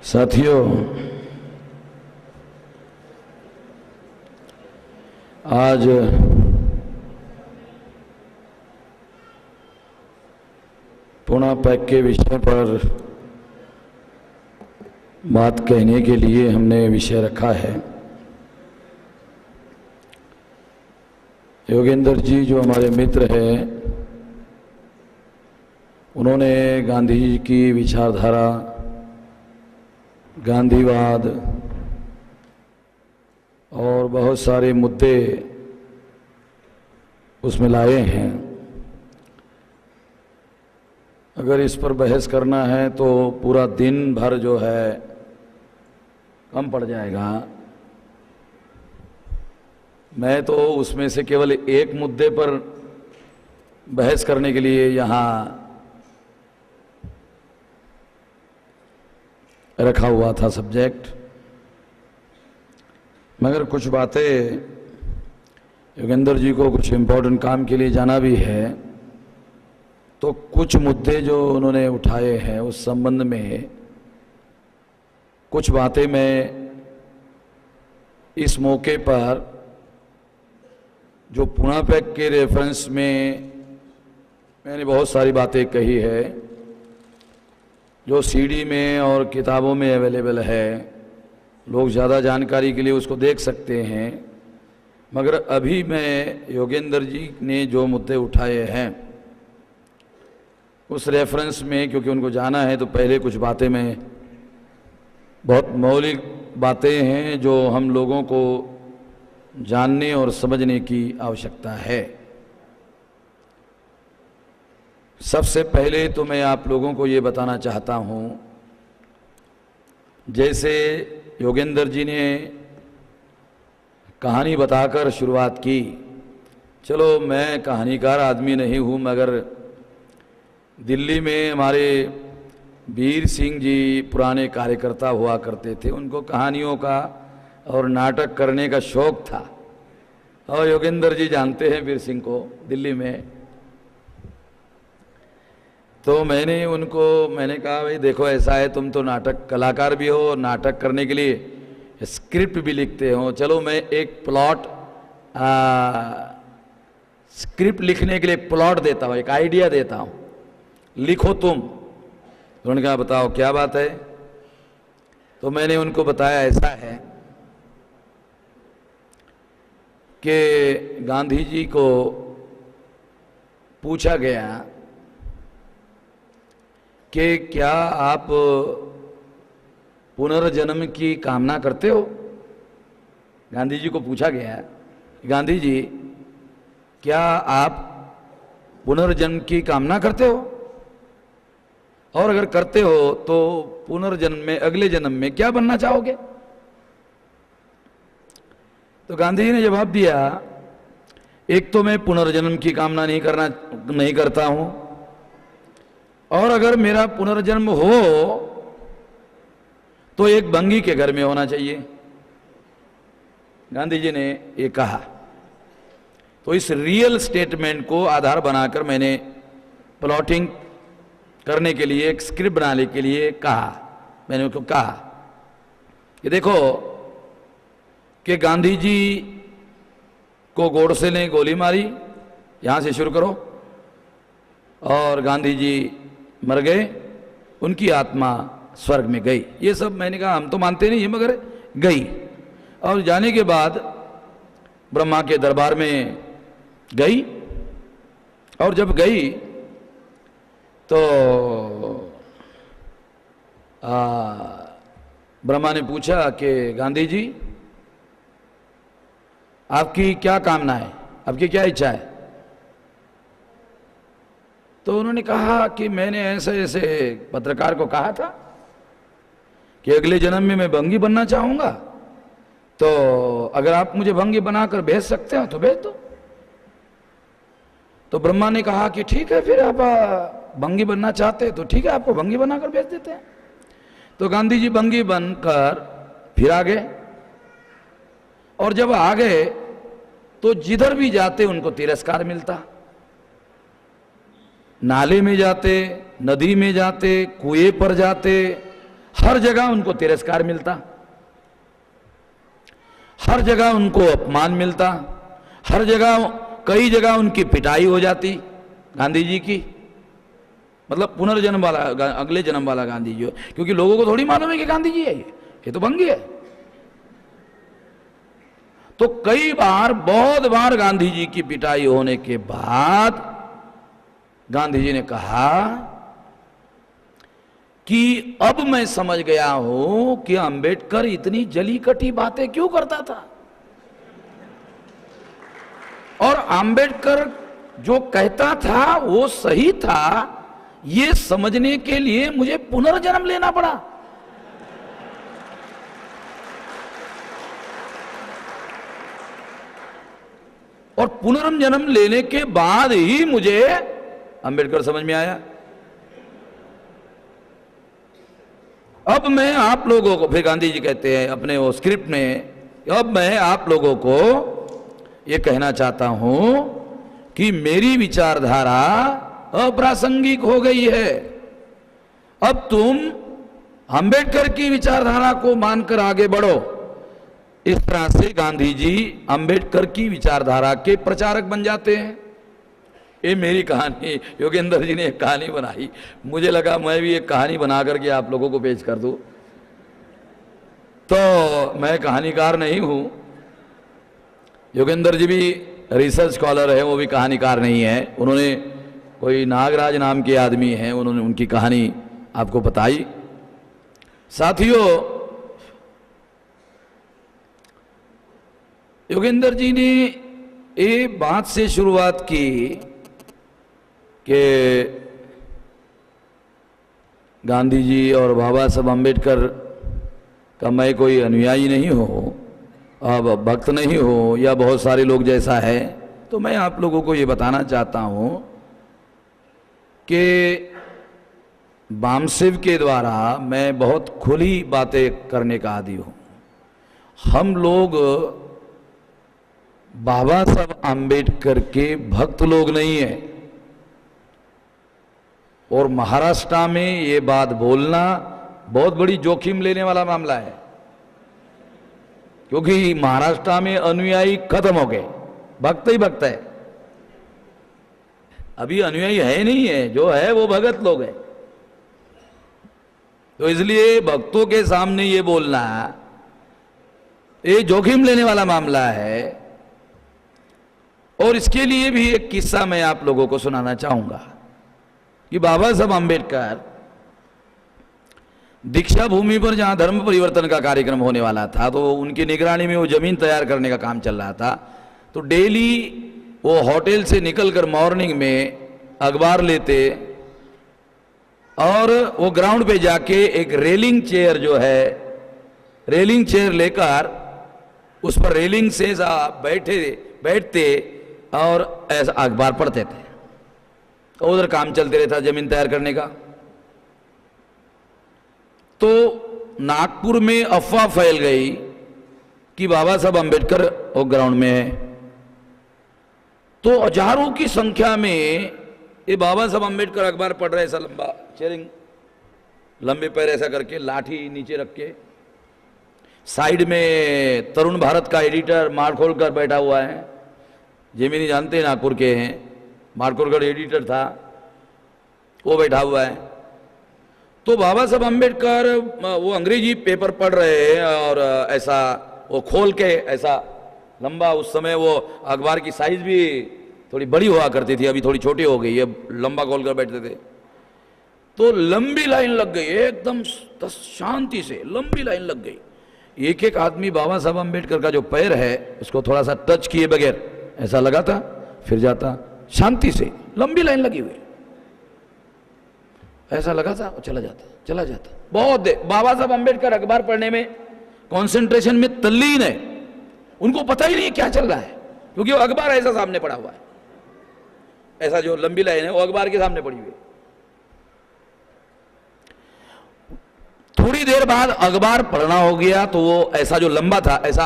साथियों, आज पुणे पैक के विषय पर बात कहने के लिए हमने विषय रखा है। योगेंद्र जी जो हमारे मित्र हैं, उन्होंने गांधी जी की विचारधारा, गांधीवाद और बहुत सारे मुद्दे उसमें लाए हैं। अगर इस पर बहस करना है तो पूरा दिन भर जो है कम पड़ जाएगा। मैं तो उसमें से केवल एक मुद्दे पर बहस करने के लिए यहाँ रखा हुआ था सब्जेक्ट, मगर कुछ बातें योगेंद्र जी को कुछ इम्पोर्टेंट काम के लिए जाना भी है, तो कुछ मुद्दे जो उन्होंने उठाए हैं उस संबंध में कुछ बातें मैं इस मौके पर जो पुणे पैक के रेफरेंस में मैंने बहुत सारी बातें कही है, जो सीडी में और किताबों में अवेलेबल है, लोग ज़्यादा जानकारी के लिए उसको देख सकते हैं। मगर अभी मैं योगेंद्र जी ने जो मुद्दे उठाए हैं उस रेफरेंस में, क्योंकि उनको जाना है, तो पहले कुछ बातें मैं, बहुत मौलिक बातें हैं जो हम लोगों को जानने और समझने की आवश्यकता है। सबसे पहले तो मैं आप लोगों को ये बताना चाहता हूँ, जैसे योगेंद्र जी ने कहानी बताकर शुरुआत की। चलो, मैं कहानीकार आदमी नहीं हूँ, मगर दिल्ली में हमारे वीर सिंह जी पुराने कार्यकर्ता हुआ करते थे, उनको कहानियों का और नाटक करने का शौक था। और योगेंद्र जी जानते हैं वीर सिंह को दिल्ली में। तो मैंने कहा, भाई देखो, ऐसा है, तुम तो नाटक कलाकार भी हो, नाटक करने के लिए स्क्रिप्ट भी लिखते हो। चलो, मैं एक प्लॉट स्क्रिप्ट लिखने के लिए प्लॉट देता हूँ, एक आइडिया देता हूँ, लिखो तुम। तो उन्होंने कहा, बताओ क्या बात है। तो मैंने उनको बताया, ऐसा है कि गांधी जी को पूछा गया कि क्या आप पुनर्जन्म की कामना करते हो। गांधी जी को पूछा गया, गांधी जी क्या आप पुनर्जन्म की कामना करते हो, और अगर करते हो तो पुनर्जन्म में, अगले जन्म में क्या बनना चाहोगे। तो गांधी जी ने जवाब दिया, एक तो मैं पुनर्जन्म की कामना नहीं करता हूं, और अगर मेरा पुनर्जन्म हो तो एक बंगी के घर में होना चाहिए। गांधी जी ने ये कहा। तो इस रियल स्टेटमेंट को आधार बनाकर मैंने प्लॉटिंग करने के लिए, एक स्क्रिप्ट बनाने के लिए कहा। मैंने उनको कहा कि देखो कि गांधी जी को गोडसे ने गोली मारी, यहां से शुरू करो, और गांधी जी मर गए, उनकी आत्मा स्वर्ग में गई। ये सब मैंने कहा, हम तो मानते नहीं है, मगर गई। और जाने के बाद ब्रह्मा के दरबार में गई, और जब गई तो ब्रह्मा ने पूछा कि गांधी जी, आपकी क्या कामना है, आपकी क्या इच्छा है। तो उन्होंने कहा कि मैंने ऐसे ऐसे पत्रकार को कहा था कि अगले जन्म में मैं भंगी बनना चाहूंगा, तो अगर आप मुझे भंगी बनाकर भेज सकते हो तो भेज दो। तो ब्रह्मा ने कहा कि ठीक है, फिर आप भंगी बनना चाहते हैं तो ठीक है, आपको भंगी बनाकर भेज देते हैं। तो गांधी जी भंगी बनकर फिर आ गए, और जब आ गए तो जिधर भी जाते उनको तिरस्कार मिलता। नाले में जाते, नदी में जाते, कुएं पर जाते, हर जगह उनको तिरस्कार मिलता, हर जगह उनको अपमान मिलता, हर जगह कई जगह उनकी पिटाई हो जाती गांधी जी की। मतलब पुनर्जन्म वाला, अगले जन्म वाला गांधी जी, क्योंकि लोगों को थोड़ी मालूम है कि गांधी जी है ये तो भंगी है। तो कई बार, बहुत बार गांधी जी की पिटाई होने के बाद गांधी जी ने कहा कि अब मैं समझ गया हूं कि अंबेडकर इतनी जली कटी बातें क्यों करता था, और अंबेडकर जो कहता था वो सही था, ये समझने के लिए मुझे पुनर्जन्म लेना पड़ा। और पुनर्जन्म लेने के बाद ही मुझे अंबेडकर समझ में आया। अब मैं आप लोगों को, फिर गांधी जी कहते हैं अपने वो स्क्रिप्ट में, अब मैं आप लोगों को ये कहना चाहता हूं कि मेरी विचारधारा अप्रासंगिक हो गई है। अब तुम अंबेडकर की विचारधारा को मानकर आगे बढ़ो। इस तरह से गांधी जी अंबेडकर की विचारधारा के प्रचारक बन जाते हैं। ये मेरी कहानी, योगेंद्र जी ने एक कहानी बनाई, मुझे लगा मैं भी एक कहानी बना करके आप लोगों को पेश कर दूं। तो मैं कहानीकार नहीं हूं, योगेंद्र जी भी रिसर्च स्कॉलर है, वो भी कहानीकार नहीं है। उन्होंने कोई नागराज नाम के आदमी हैं, उन्होंने उनकी कहानी आपको बताई। साथियों, योगेंद्र जी ने ये बात से शुरुआत की कि गांधी जी और बाबा साहब अम्बेडकर का मैं कोई अनुयायी नहीं हूँ, अब भक्त नहीं हूँ, या बहुत सारे लोग जैसा है। तो मैं आप लोगों को ये बताना चाहता हूँ कि बामसेव के द्वारा मैं बहुत खुली बातें करने का आदी हूँ। हम लोग बाबा साहब आम्बेडकर के भक्त लोग नहीं हैं, और महाराष्ट्र में ये बात बोलना बहुत बड़ी जोखिम लेने वाला मामला है, क्योंकि महाराष्ट्र में अनुयायी खत्म हो गए, भक्त ही भक्त है। अभी अनुयायी है नहीं है, जो है वो भगत लोग हैं। तो इसलिए भक्तों के सामने ये बोलना ये जोखिम लेने वाला मामला है। और इसके लिए भी एक किस्सा मैं आप लोगों को सुनाना चाहूंगा कि बाबा साहब अम्बेडकर दीक्षा भूमि पर जहां धर्म परिवर्तन का कार्यक्रम होने वाला था, तो उनकी निगरानी में वो जमीन तैयार करने का काम चल रहा था। तो डेली वो होटल से निकलकर मॉर्निंग में अखबार लेते और वो ग्राउंड पे जाके एक रेलिंग चेयर जो है, रेलिंग चेयर लेकर उस पर रेलिंग से बैठते और ऐसा अखबार पढ़ते थे। तो उधर काम चलते रहता जमीन तैयार करने का। तो नागपुर में अफवाह फैल गई कि बाबा साहब अम्बेडकर वो ग्राउंड में है। तो हजारों की संख्या में ये बाबा साहब अम्बेडकर अखबार पढ़ रहे, ऐसा लंबा चेयरिंग, लंबे पैर ऐसा करके, लाठी नीचे रख के। साइड में तरुण भारत का एडिटर मारखोलकर बैठा हुआ है, जेमिनी जानते हैं, नागपुर के हैं, मारखोलकर एडिटर था, वो बैठा हुआ है। तो बाबा साहब अम्बेडकर वो अंग्रेजी पेपर पढ़ रहे हैं और ऐसा वो खोल के ऐसा लंबा, उस समय वो अखबार की साइज भी थोड़ी बड़ी हुआ करती थी, अभी थोड़ी छोटी हो गई है, लंबा खोल कर बैठते थे। तो लंबी लाइन लग गई, एकदम शांति से लंबी लाइन लग गई। एक एक आदमी बाबा साहब अम्बेडकर का जो पैर है उसको थोड़ा सा टच किए बगैर ऐसा लगाता, फिर जाता, शांति से लंबी लाइन लगी हुई, ऐसा लगा था और चला जाता, चला जाता। बहुत देर बाबा साहब अम्बेडकर अखबार पढ़ने में, कंसंट्रेशन में तल्लीन है, उनको पता ही नहीं क्या चल रहा है, क्योंकि वो अखबार ऐसा सामने पड़ा हुआ है, ऐसा जो लंबी लाइन है वो अखबार के सामने पड़ी हुई है। थोड़ी देर बाद अखबार पढ़ना हो गया तो वो ऐसा जो लंबा था ऐसा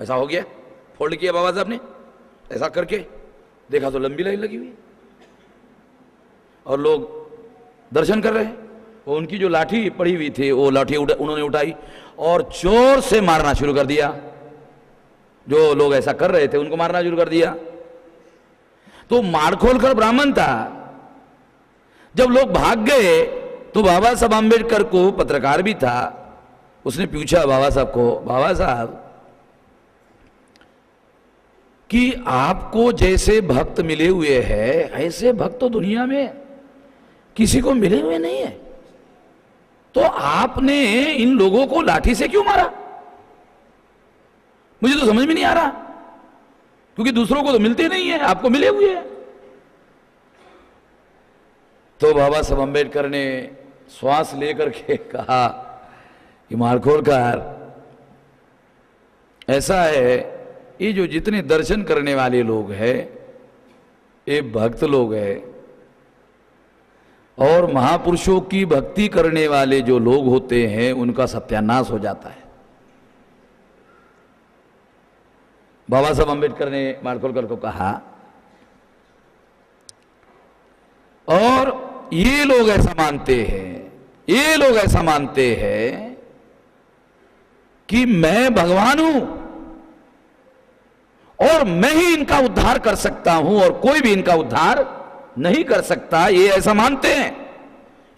ऐसा हो गया, फोल्ड किया बाबा साहब ने, ऐसा करके देखा तो लंबी लाइन लगी हुई और लोग दर्शन कर रहे हैं। वो उनकी जो लाठी पड़ी हुई थी वो लाठी उन्होंने उठाई और जोर से मारना शुरू कर दिया। जो लोग ऐसा कर रहे थे उनको मारना शुरू कर दिया। तो मारखोलकर ब्राह्मण था। जब लोग भाग गए तो बाबा साहब आम्बेडकर को, पत्रकार भी था, उसने पूछा बाबा साहब को, बाबा साहब कि आपको जैसे भक्त मिले हुए हैं ऐसे भक्त तो दुनिया में किसी को मिले हुए नहीं है, तो आपने इन लोगों को लाठी से क्यों मारा? मुझे तो समझ में नहीं आ रहा, क्योंकि दूसरों को तो मिलते नहीं है, आपको मिले हुए हैं। तो बाबा साहब अम्बेडकर ने श्वास लेकर के कहा कि मारखोलकर, ऐसा है, ये जो जितने दर्शन करने वाले लोग हैं ये भक्त लोग हैं, और महापुरुषों की भक्ति करने वाले जो लोग होते हैं उनका सत्यानाश हो जाता है। बाबा साहब अम्बेडकर ने मारखोलकर को कहा, और ये लोग ऐसा मानते हैं, ये लोग ऐसा मानते हैं कि मैं भगवान हूं और मैं ही इनका उद्धार कर सकता हूं और कोई भी इनका उद्धार नहीं कर सकता, ये ऐसा मानते हैं।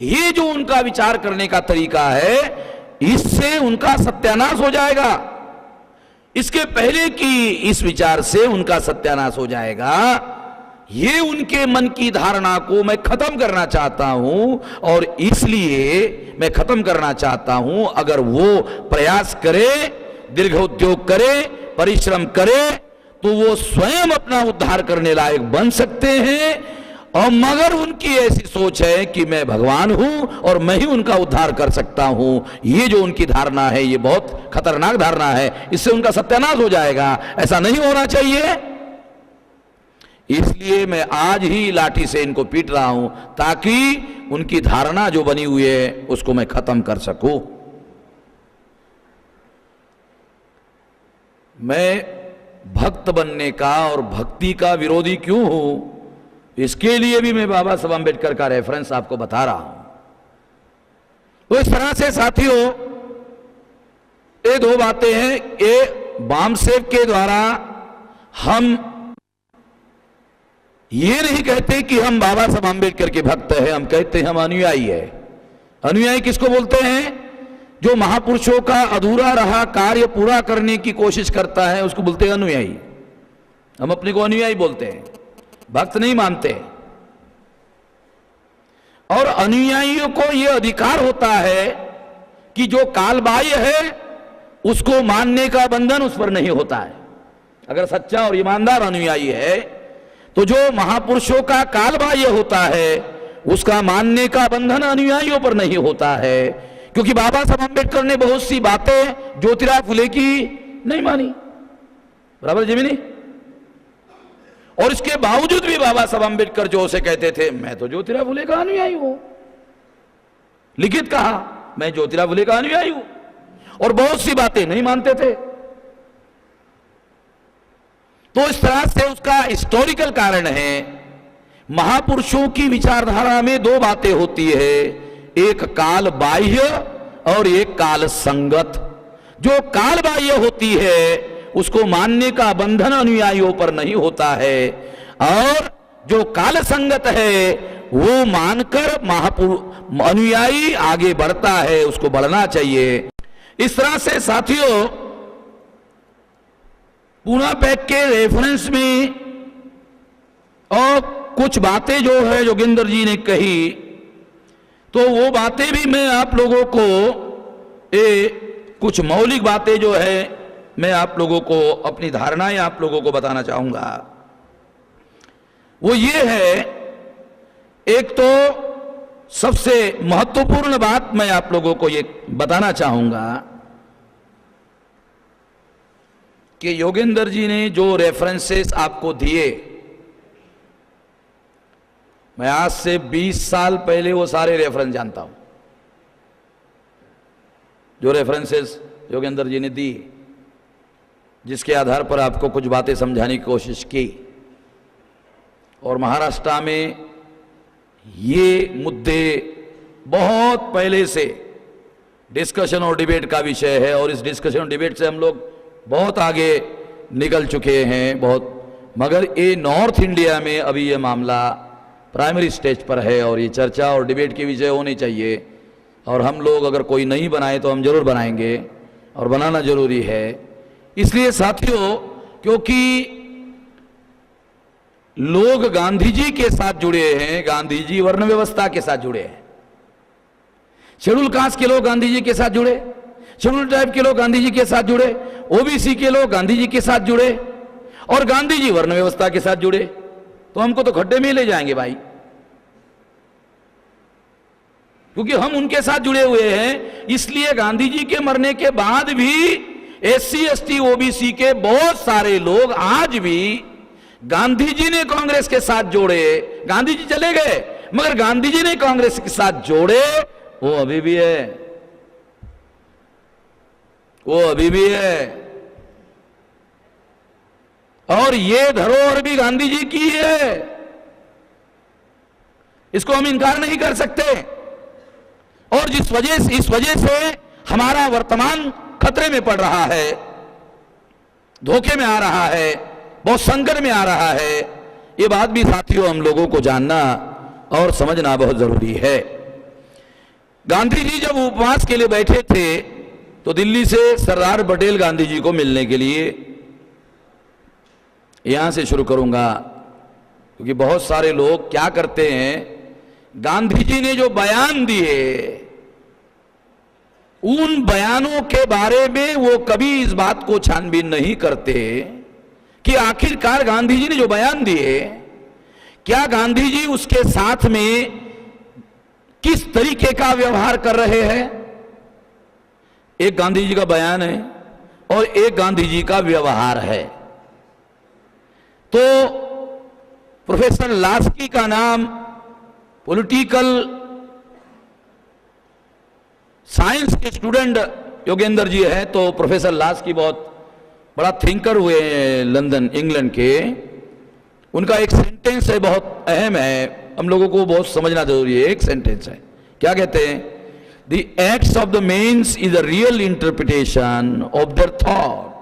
ये जो उनका विचार करने का तरीका है, इससे उनका सत्यानाश हो जाएगा। इसके पहले कि इस विचार से उनका सत्यानाश हो जाएगा, ये उनके मन की धारणा को मैं खत्म करना चाहता हूं, और इसलिए मैं खत्म करना चाहता हूं। अगर वो प्रयास करे, दीर्घ उद्योग करे, परिश्रम करे, तो वो स्वयं अपना उद्धार करने लायक बन सकते हैं। और मगर उनकी ऐसी सोच है कि मैं भगवान हूं और मैं ही उनका उद्धार कर सकता हूं, ये जो उनकी धारणा है ये बहुत खतरनाक धारणा है, इससे उनका सत्यानाश हो जाएगा। ऐसा नहीं होना चाहिए, इसलिए मैं आज ही लाठी से इनको पीट रहा हूं, ताकि उनकी धारणा जो बनी हुई है उसको मैं खत्म कर सकूं। मैं भक्त बनने का और भक्ति का विरोधी क्यों हूं, इसके लिए भी मैं बाबा साहब अम्बेडकर का रेफरेंस आपको बता रहा हूं। तो इस तरह से साथियों, ये दो बातें हैं। ये बामसेव के द्वारा हम ये नहीं कहते कि हम बाबा साहब अम्बेडकर के भक्त हैं, हम कहते हैं हम अनुयायी है। अनुयायी किसको बोलते हैं? जो महापुरुषों का अधूरा रहा कार्य पूरा करने की कोशिश करता है उसको बोलते हैं अनुयायी। हम अपने को अनुयायी बोलते हैं, भक्त नहीं मानते। और अनुयायियों को यह अधिकार होता है कि जो कालबाह्य है उसको मानने का बंधन उस पर नहीं होता है। अगर सच्चा और ईमानदार अनुयायी है तो जो महापुरुषों का कालबाह्य होता है उसका मानने का बंधन अनुयायियों पर नहीं होता है। क्योंकि बाबा साहब अम्बेडकर ने बहुत सी बातें ज्योतिराव फुले की नहीं मानी, बराबर जी नहीं। और इसके बावजूद भी बाबा साहब अम्बेडकर जो उसे कहते थे मैं तो ज्योतिराव फुले का अनुयायी हूं, लिखित कहा मैं ज्योतिराव फुले का अनुयायी हूं, और बहुत सी बातें नहीं मानते थे। तो इस तरह से उसका हिस्टोरिकल कारण है। महापुरुषों की विचारधारा में दो बातें होती है, एक काल बाह्य और एक काल संगत। जो काल बाह्य होती है उसको मानने का बंधन अनुयायियों पर नहीं होता है, और जो काल संगत है वो मानकर अनुयायी आगे बढ़ता है, उसको बढ़ना चाहिए। इस तरह से साथियों, पूना पैक के रेफरेंस में और कुछ बातें जो है जोगिंदर जी ने कही, तो वो बातें भी मैं आप लोगों को कुछ मौलिक बातें जो है मैं आप लोगों को अपनी धारणाएं आप लोगों को बताना चाहूंगा। वो ये है, एक तो सबसे महत्वपूर्ण बात मैं आप लोगों को ये बताना चाहूंगा कि योगेंद्र जी ने जो रेफरेंसेस आपको दिए, मैं आज से 20 साल पहले वो सारे रेफरेंस जानता हूं। जो रेफरेंसेस योगेंद्र जी ने दी, जिसके आधार पर आपको कुछ बातें समझाने की कोशिश की, और महाराष्ट्र में ये मुद्दे बहुत पहले से डिस्कशन और डिबेट का विषय है, और इस डिस्कशन और डिबेट से हम लोग बहुत आगे निकल चुके हैं बहुत। मगर ये नॉर्थ इंडिया में अभी ये मामला प्राइमरी स्टेज पर है, और ये चर्चा और डिबेट के विषय होने चाहिए। और हम लोग अगर कोई नहीं बनाए तो हम जरूर बनाएंगे, और बनाना जरूरी है। इसलिए साथियों, क्योंकि लोग गांधी जी के साथ जुड़े हैं, गांधी जी वर्ण व्यवस्था के साथ जुड़े हैं। शेड्यूल कास्ट के लोग गांधी जी के साथ जुड़े, शेड्यूल ट्राइब के लोग गांधी जी के साथ जुड़े, ओबीसी के लोग गांधी जी के साथ जुड़े, और गांधी जी वर्ण व्यवस्था के साथ जुड़े। तो हमको तो खड्डे में ही ले जाएंगे भाई, क्योंकि हम उनके साथ जुड़े हुए हैं। इसलिए गांधी जी के मरने के बाद भी एससी एसटी ओबीसी के बहुत सारे लोग आज भी गांधी जी ने कांग्रेस के साथ जोड़े। गांधी जी चले गए, मगर गांधी जी ने कांग्रेस के साथ जोड़े, वो अभी भी है, वो अभी भी है। और ये धरोहर भी गांधी जी की है, इसको हम इनकार नहीं कर सकते। और इस वजह से हमारा वर्तमान खतरे में पड़ रहा है, धोखे में आ रहा है, बहुत संकट में आ रहा है। ये बात भी साथियों हम लोगों को जानना और समझना बहुत जरूरी है। गांधी जी जब उपवास के लिए बैठे थे तो दिल्ली से सरदार पटेल गांधी जी को मिलने के लिए, यहां से शुरू करूंगा क्योंकि बहुत सारे लोग क्या करते हैं, गांधी जी ने जो बयान दिए उन बयानों के बारे में वो कभी इस बात को छानबीन नहीं करते कि आखिरकार गांधी जी ने जो बयान दिए, क्या गांधी जी उसके साथ में किस तरीके का व्यवहार कर रहे हैं। एक गांधी जी का बयान है और एक गांधी जी का व्यवहार है। तो प्रोफेसर लास्की का नाम पॉलिटिकल साइंस के स्टूडेंट योगेंद्र जी है। तो प्रोफेसर लास्की बहुत बड़ा थिंकर हुए हैं लंदन इंग्लैंड के। उनका एक सेंटेंस है, बहुत अहम है, हम लोगों को बहुत समझना जरूरी है। एक सेंटेंस है, क्या कहते हैं, the acts of the mens is a real interpretation of their thought.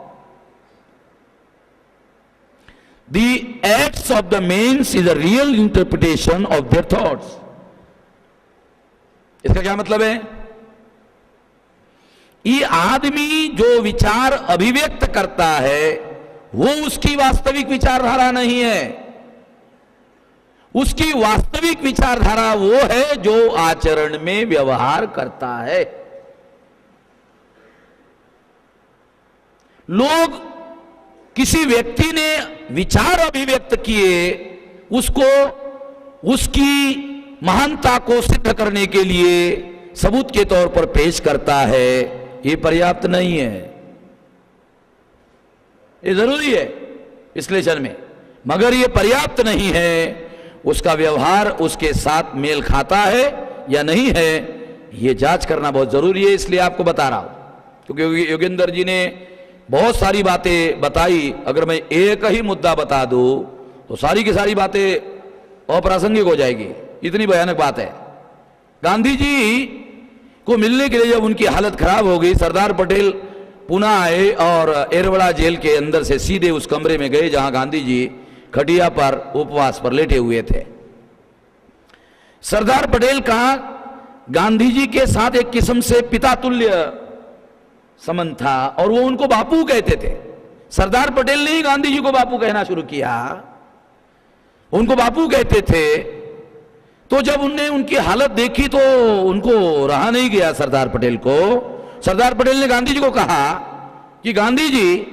The acts of the mens is a real interpretation of their thoughts. इसका क्या मतलब है, ये आदमी जो विचार अभिव्यक्त करता है वो उसकी वास्तविक विचारधारा नहीं है। उसकी वास्तविक विचारधारा वो है जो आचरण में व्यवहार करता है। लोग, किसी व्यक्ति ने विचार अभिव्यक्त किए, उसको उसकी महानता को सिद्ध करने के लिए सबूत के तौर पर पेश करता है, ये पर्याप्त नहीं है। ये जरूरी है विश्लेषण में, मगर ये पर्याप्त नहीं है। उसका व्यवहार उसके साथ मेल खाता है या नहीं है, ये जांच करना बहुत जरूरी है। इसलिए आपको बता रहा हूं, क्योंकि योगेंद्र जी ने बहुत सारी बातें बताई। अगर मैं एक ही मुद्दा बता दूं तो सारी की सारी बातें अप्रासंगिक हो जाएगी, इतनी भयानक बात है। गांधी जी को मिलने के लिए जब उनकी हालत खराब हो गई, सरदार पटेल पुणे आए और एरवड़ा जेल के अंदर से सीधे उस कमरे में गए जहां गांधी जी खटिया पर उपवास पर लेटे हुए थे। सरदार पटेल का गांधी जी के साथ एक किस्म से पिता तुल्य संबंध था और वो उनको बापू कहते थे। सरदार पटेल ने ही गांधी जी को बापू कहना शुरू किया, उनको बापू कहते थे। तो जब उनने उनकी हालत देखी तो उनको रहा नहीं गया सरदार पटेल को। सरदार पटेल ने गांधी जी को कहा कि गांधी जी,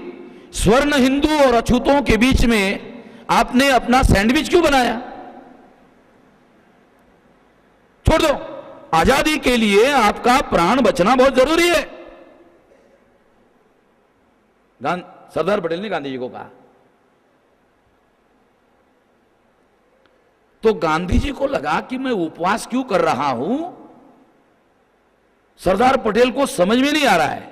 स्वर्ण हिंदू और अछूतों के बीच में आपने अपना सैंडविच क्यों बनाया, छोड़ दो। आजादी के लिए आपका प्राण बचना बहुत जरूरी है, सरदार पटेल ने गांधी जी को कहा। तो गांधी जी को लगा कि मैं उपवास क्यों कर रहा हूं, सरदार पटेल को समझ में नहीं आ रहा है।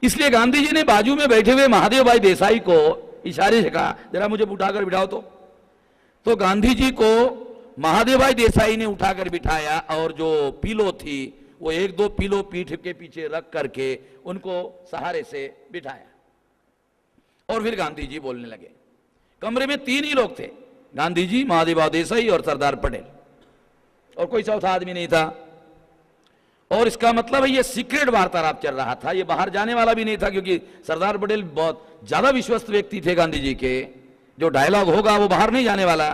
इसलिए गांधी जी ने बाजू में बैठे हुए महादेव भाई देसाई को इशारे से कहा, जरा मुझे उठाकर बिठाओ। तो गांधी जी को महादेव भाई देसाई ने उठाकर बिठाया और जो पीलो थी वो एक दो पीलो पीठ के पीछे रख करके उनको सहारे से बिठाया और फिर गांधी जी बोलने लगे। कमरे में 3 ही लोग थे, गांधी जी, महादेव भाई देसाई और सरदार पटेल, और कोई चौथा आदमी नहीं था। और इसका मतलब है ये सीक्रेट वार्तालाप चल रहा था, ये बाहर जाने वाला भी नहीं था, क्योंकि सरदार पटेल बहुत ज्यादा विश्वस्त व्यक्ति थे गांधी जी के, जो डायलॉग होगा वो बाहर नहीं जाने वाला।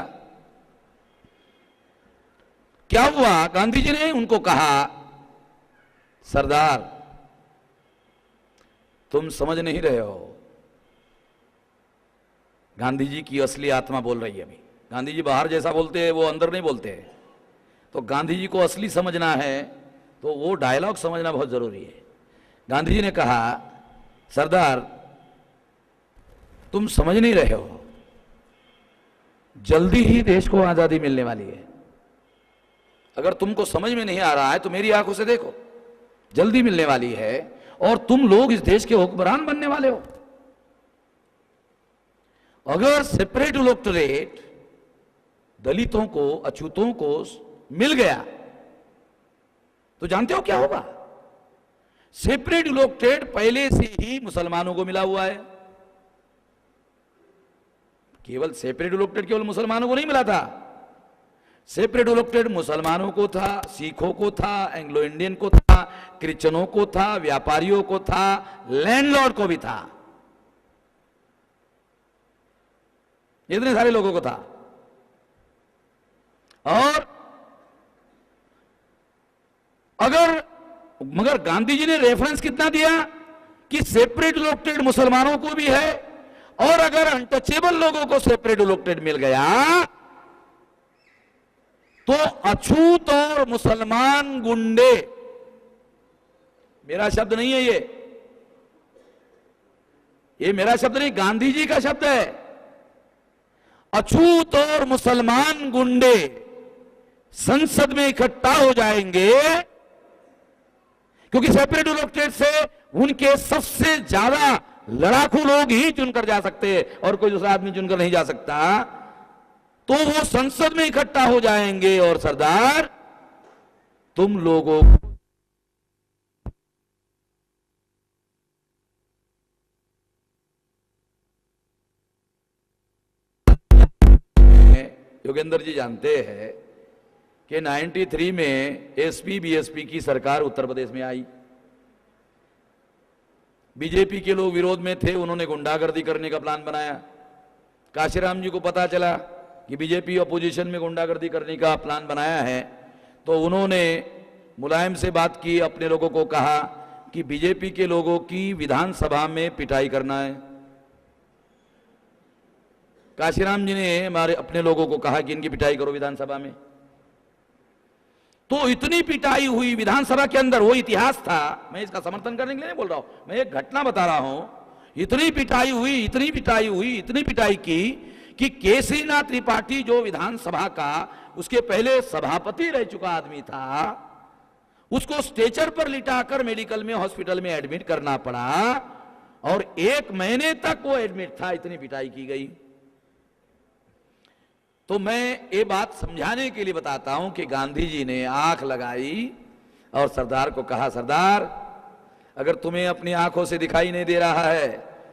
क्या हुआ, गांधी जी ने उनको कहा, सरदार तुम समझ नहीं रहे हो, गांधी जी की असली आत्मा बोल रही है अभी। गांधी जी बाहर जैसा बोलते हैं वो अंदर नहीं बोलते, तो गांधी जी को असली समझना है तो वो डायलॉग समझना बहुत जरूरी है। गांधी जी ने कहा, सरदार तुम समझ नहीं रहे हो, जल्दी ही देश को आजादी मिलने वाली है। अगर तुमको समझ में नहीं आ रहा है तो मेरी आंखों से देखो, जल्दी मिलने वाली है और तुम लोग इस देश के हुक्मरान बनने वाले हो। अगर सेपरेट इलेक्टोरेट दलितों को, अछूतों को मिल गया तो जानते हो क्या होगा? सेपरेट इलेक्टोरेट पहले से ही मुसलमानों को मिला हुआ है। केवल सेपरेट इलेक्टोरेट केवल मुसलमानों को नहीं मिला था, सेपरेट इलेक्टोरेट मुसलमानों को था, सिखों को था, एंग्लो इंडियन को था, क्रिश्चियनों को था, व्यापारियों को था, लैंडलॉर्ड को भी था, इतने सारे लोगों को था। और मगर गांधी जी ने रेफरेंस कितना दिया कि सेपरेट इलेक्टोरेट मुसलमानों को भी है, और अगर अनटचेबल लोगों को सेपरेट इलेक्टोरेट मिल गया तो अछूत और मुसलमान गुंडे, मेरा शब्द नहीं है ये मेरा शब्द नहीं, गांधी जी का शब्द है, अछूत और मुसलमान गुंडे संसद में इकट्ठा हो जाएंगे, क्योंकि सेपरेट इलेक्टोरेट से उनके सबसे ज्यादा लड़ाकू लोग ही चुनकर जा सकते हैं और कोई दूसरा आदमी चुनकर नहीं जा सकता। तो वो संसद में इकट्ठा हो जाएंगे और सरदार तुम लोगों योगेंद्र जी जानते हैं कि 93 में एसपी बीएसपी की सरकार उत्तर प्रदेश में आई, बीजेपी के लोग विरोध में थे, उन्होंने गुंडागर्दी करने का प्लान बनाया। काशीराम जी को पता चला कि बीजेपी अपोजिशन में गुंडागर्दी करने का प्लान बनाया है, तो उन्होंने मुलायम से बात की, अपने लोगों को कहा कि बीजेपी के लोगों की विधानसभा में पिटाई करना है। काशीराम जी ने हमारे अपने लोगों को कहा कि इनकी पिटाई करो विधानसभा में। तो इतनी पिटाई हुई विधानसभा के अंदर, वो इतिहास था, मैं इसका समर्थन करने के लिए नहीं बोल रहा हूं, मैं एक घटना बता रहा हूं। इतनी पिटाई हुई, इतनी पिटाई हुई, इतनी पिटाई की कि केसरीनाथ त्रिपाठी जो विधानसभा का उसके पहले सभापति रह चुका आदमी था, उसको स्ट्रेचर पर लिटाकर मेडिकल में, हॉस्पिटल में एडमिट करना पड़ा और 1 महीने तक वो एडमिट था, इतनी पिटाई की गई। तो मैं ये बात समझाने के लिए बताता हूं कि गांधी जी ने आंख लगाई और सरदार को कहा, सरदार अगर तुम्हें अपनी आंखों से दिखाई नहीं दे रहा है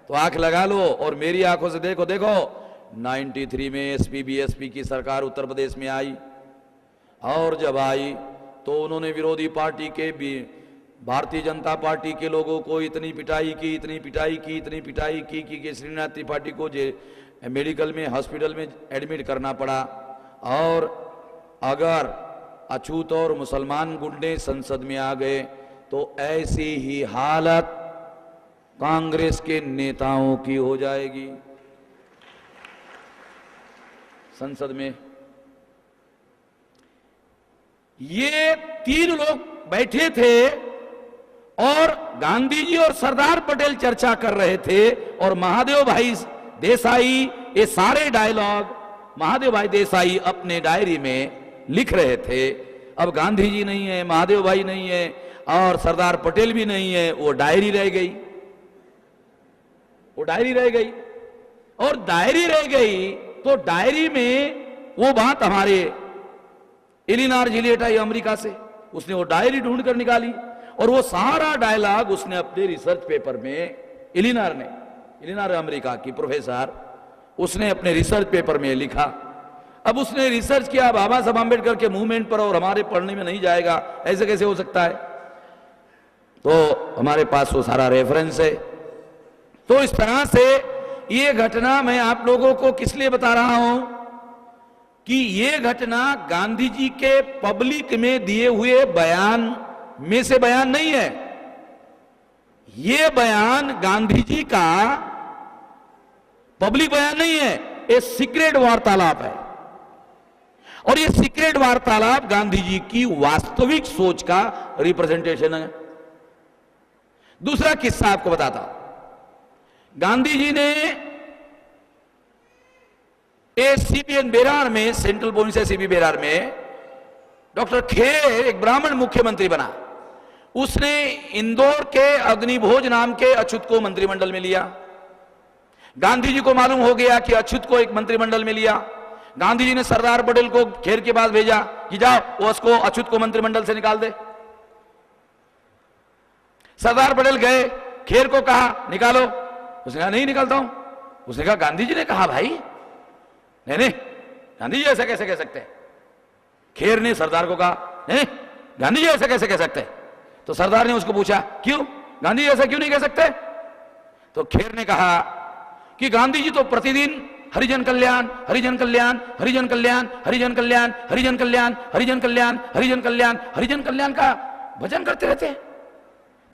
तो आंख लगा लो और मेरी आंखों से देखो। देखो 93 में एसपी बीएसपी की सरकार उत्तर प्रदेश में आई, और जब आई तो उन्होंने विरोधी पार्टी के भी, भारतीय जनता पार्टी के लोगों को इतनी पिटाई की, इतनी पिटाई की, इतनी पिटाई की कि केसरीनाथ त्रिपाठी को मेडिकल में, हॉस्पिटल में एडमिट करना पड़ा। और अगर अछूत और मुसलमान गुंडे संसद में आ गए तो ऐसी ही हालत कांग्रेस के नेताओं की हो जाएगी संसद में। ये 3 लोग बैठे थे और गांधी जी और सरदार पटेल चर्चा कर रहे थे, और महादेव भाई देसाई ये सारे डायलॉग महादेव भाई देसाई अपने डायरी में लिख रहे थे। अब गांधी जी नहीं है, महादेव भाई नहीं है और सरदार पटेल भी नहीं है, वो डायरी रह गई, वो डायरी रह गई। और डायरी रह गई तो डायरी में वो बात हमारे एलिनॉर जिलियट आई अमेरिका से, उसने वो डायरी ढूंढ कर निकाली और वो सारा डायलॉग उसने अपने रिसर्च पेपर में, एलिनॉर अमेरिका की प्रोफेसर, उसने अपने रिसर्च पेपर में लिखा। अब उसने रिसर्च किया बाबा साहब आंबेडकर के मूवमेंट पर और हमारे पढ़ने में नहीं जाएगा, ऐसे कैसे हो सकता है? तो हमारे पास वो सारा रेफरेंस है। तो इस तरह से ये घटना मैं आप लोगों को किस लिए बता रहा हूं कि ये घटना गांधी जी के पब्लिक में दिए हुए बयान में से बयान नहीं है। ये बयान गांधी जी का पब्लिक बयान नहीं है, ये सीक्रेट वार्तालाप है। और ये सीक्रेट वार्तालाप गांधी जी की वास्तविक सोच का रिप्रेजेंटेशन है। दूसरा किस्सा आपको बताता हूं। गांधी जी ने सीपीएन बेरार में, सेंट्रल प्रोविंस है सीपी बेरार में, डॉक्टर खेर एक ब्राह्मण मुख्यमंत्री बना। उसने इंदौर के अग्निभोज नाम के अच्युत को मंत्रिमंडल में लिया। गांधी जी को मालूम हो गया कि अच्युत को एक मंत्रिमंडल में लिया। गांधी जी ने सरदार पटेल को खेर के पास भेजा कि जाओ वो उसको अच्युत को मंत्रिमंडल से निकाल दे। सरदार पटेल गए, खेर को कहा निकालो, उसने कहा नहीं निकालता हूं। उसने कहा गांधी जी ने कहा भाई, नहीं गांधी जी ऐसा कैसे कह सकते हैं? खेर ने सरदार को कहा नहीं गांधी जी ऐसा कैसे कह सकते हैं? तो सरदार ने उसको पूछा क्यों, गांधी जी ऐसा क्यों नहीं कह सकते? तो खेर ने कहा कि गांधी जी तो प्रतिदिन हरिजन कल्याण, हरिजन कल्याण, हरिजन कल्याण, हरिजन कल्याण, हरिजन कल्याण, हरिजन कल्याण, हरिजन कल्याण, हरिजन कल्याण का भजन करते रहते हैं,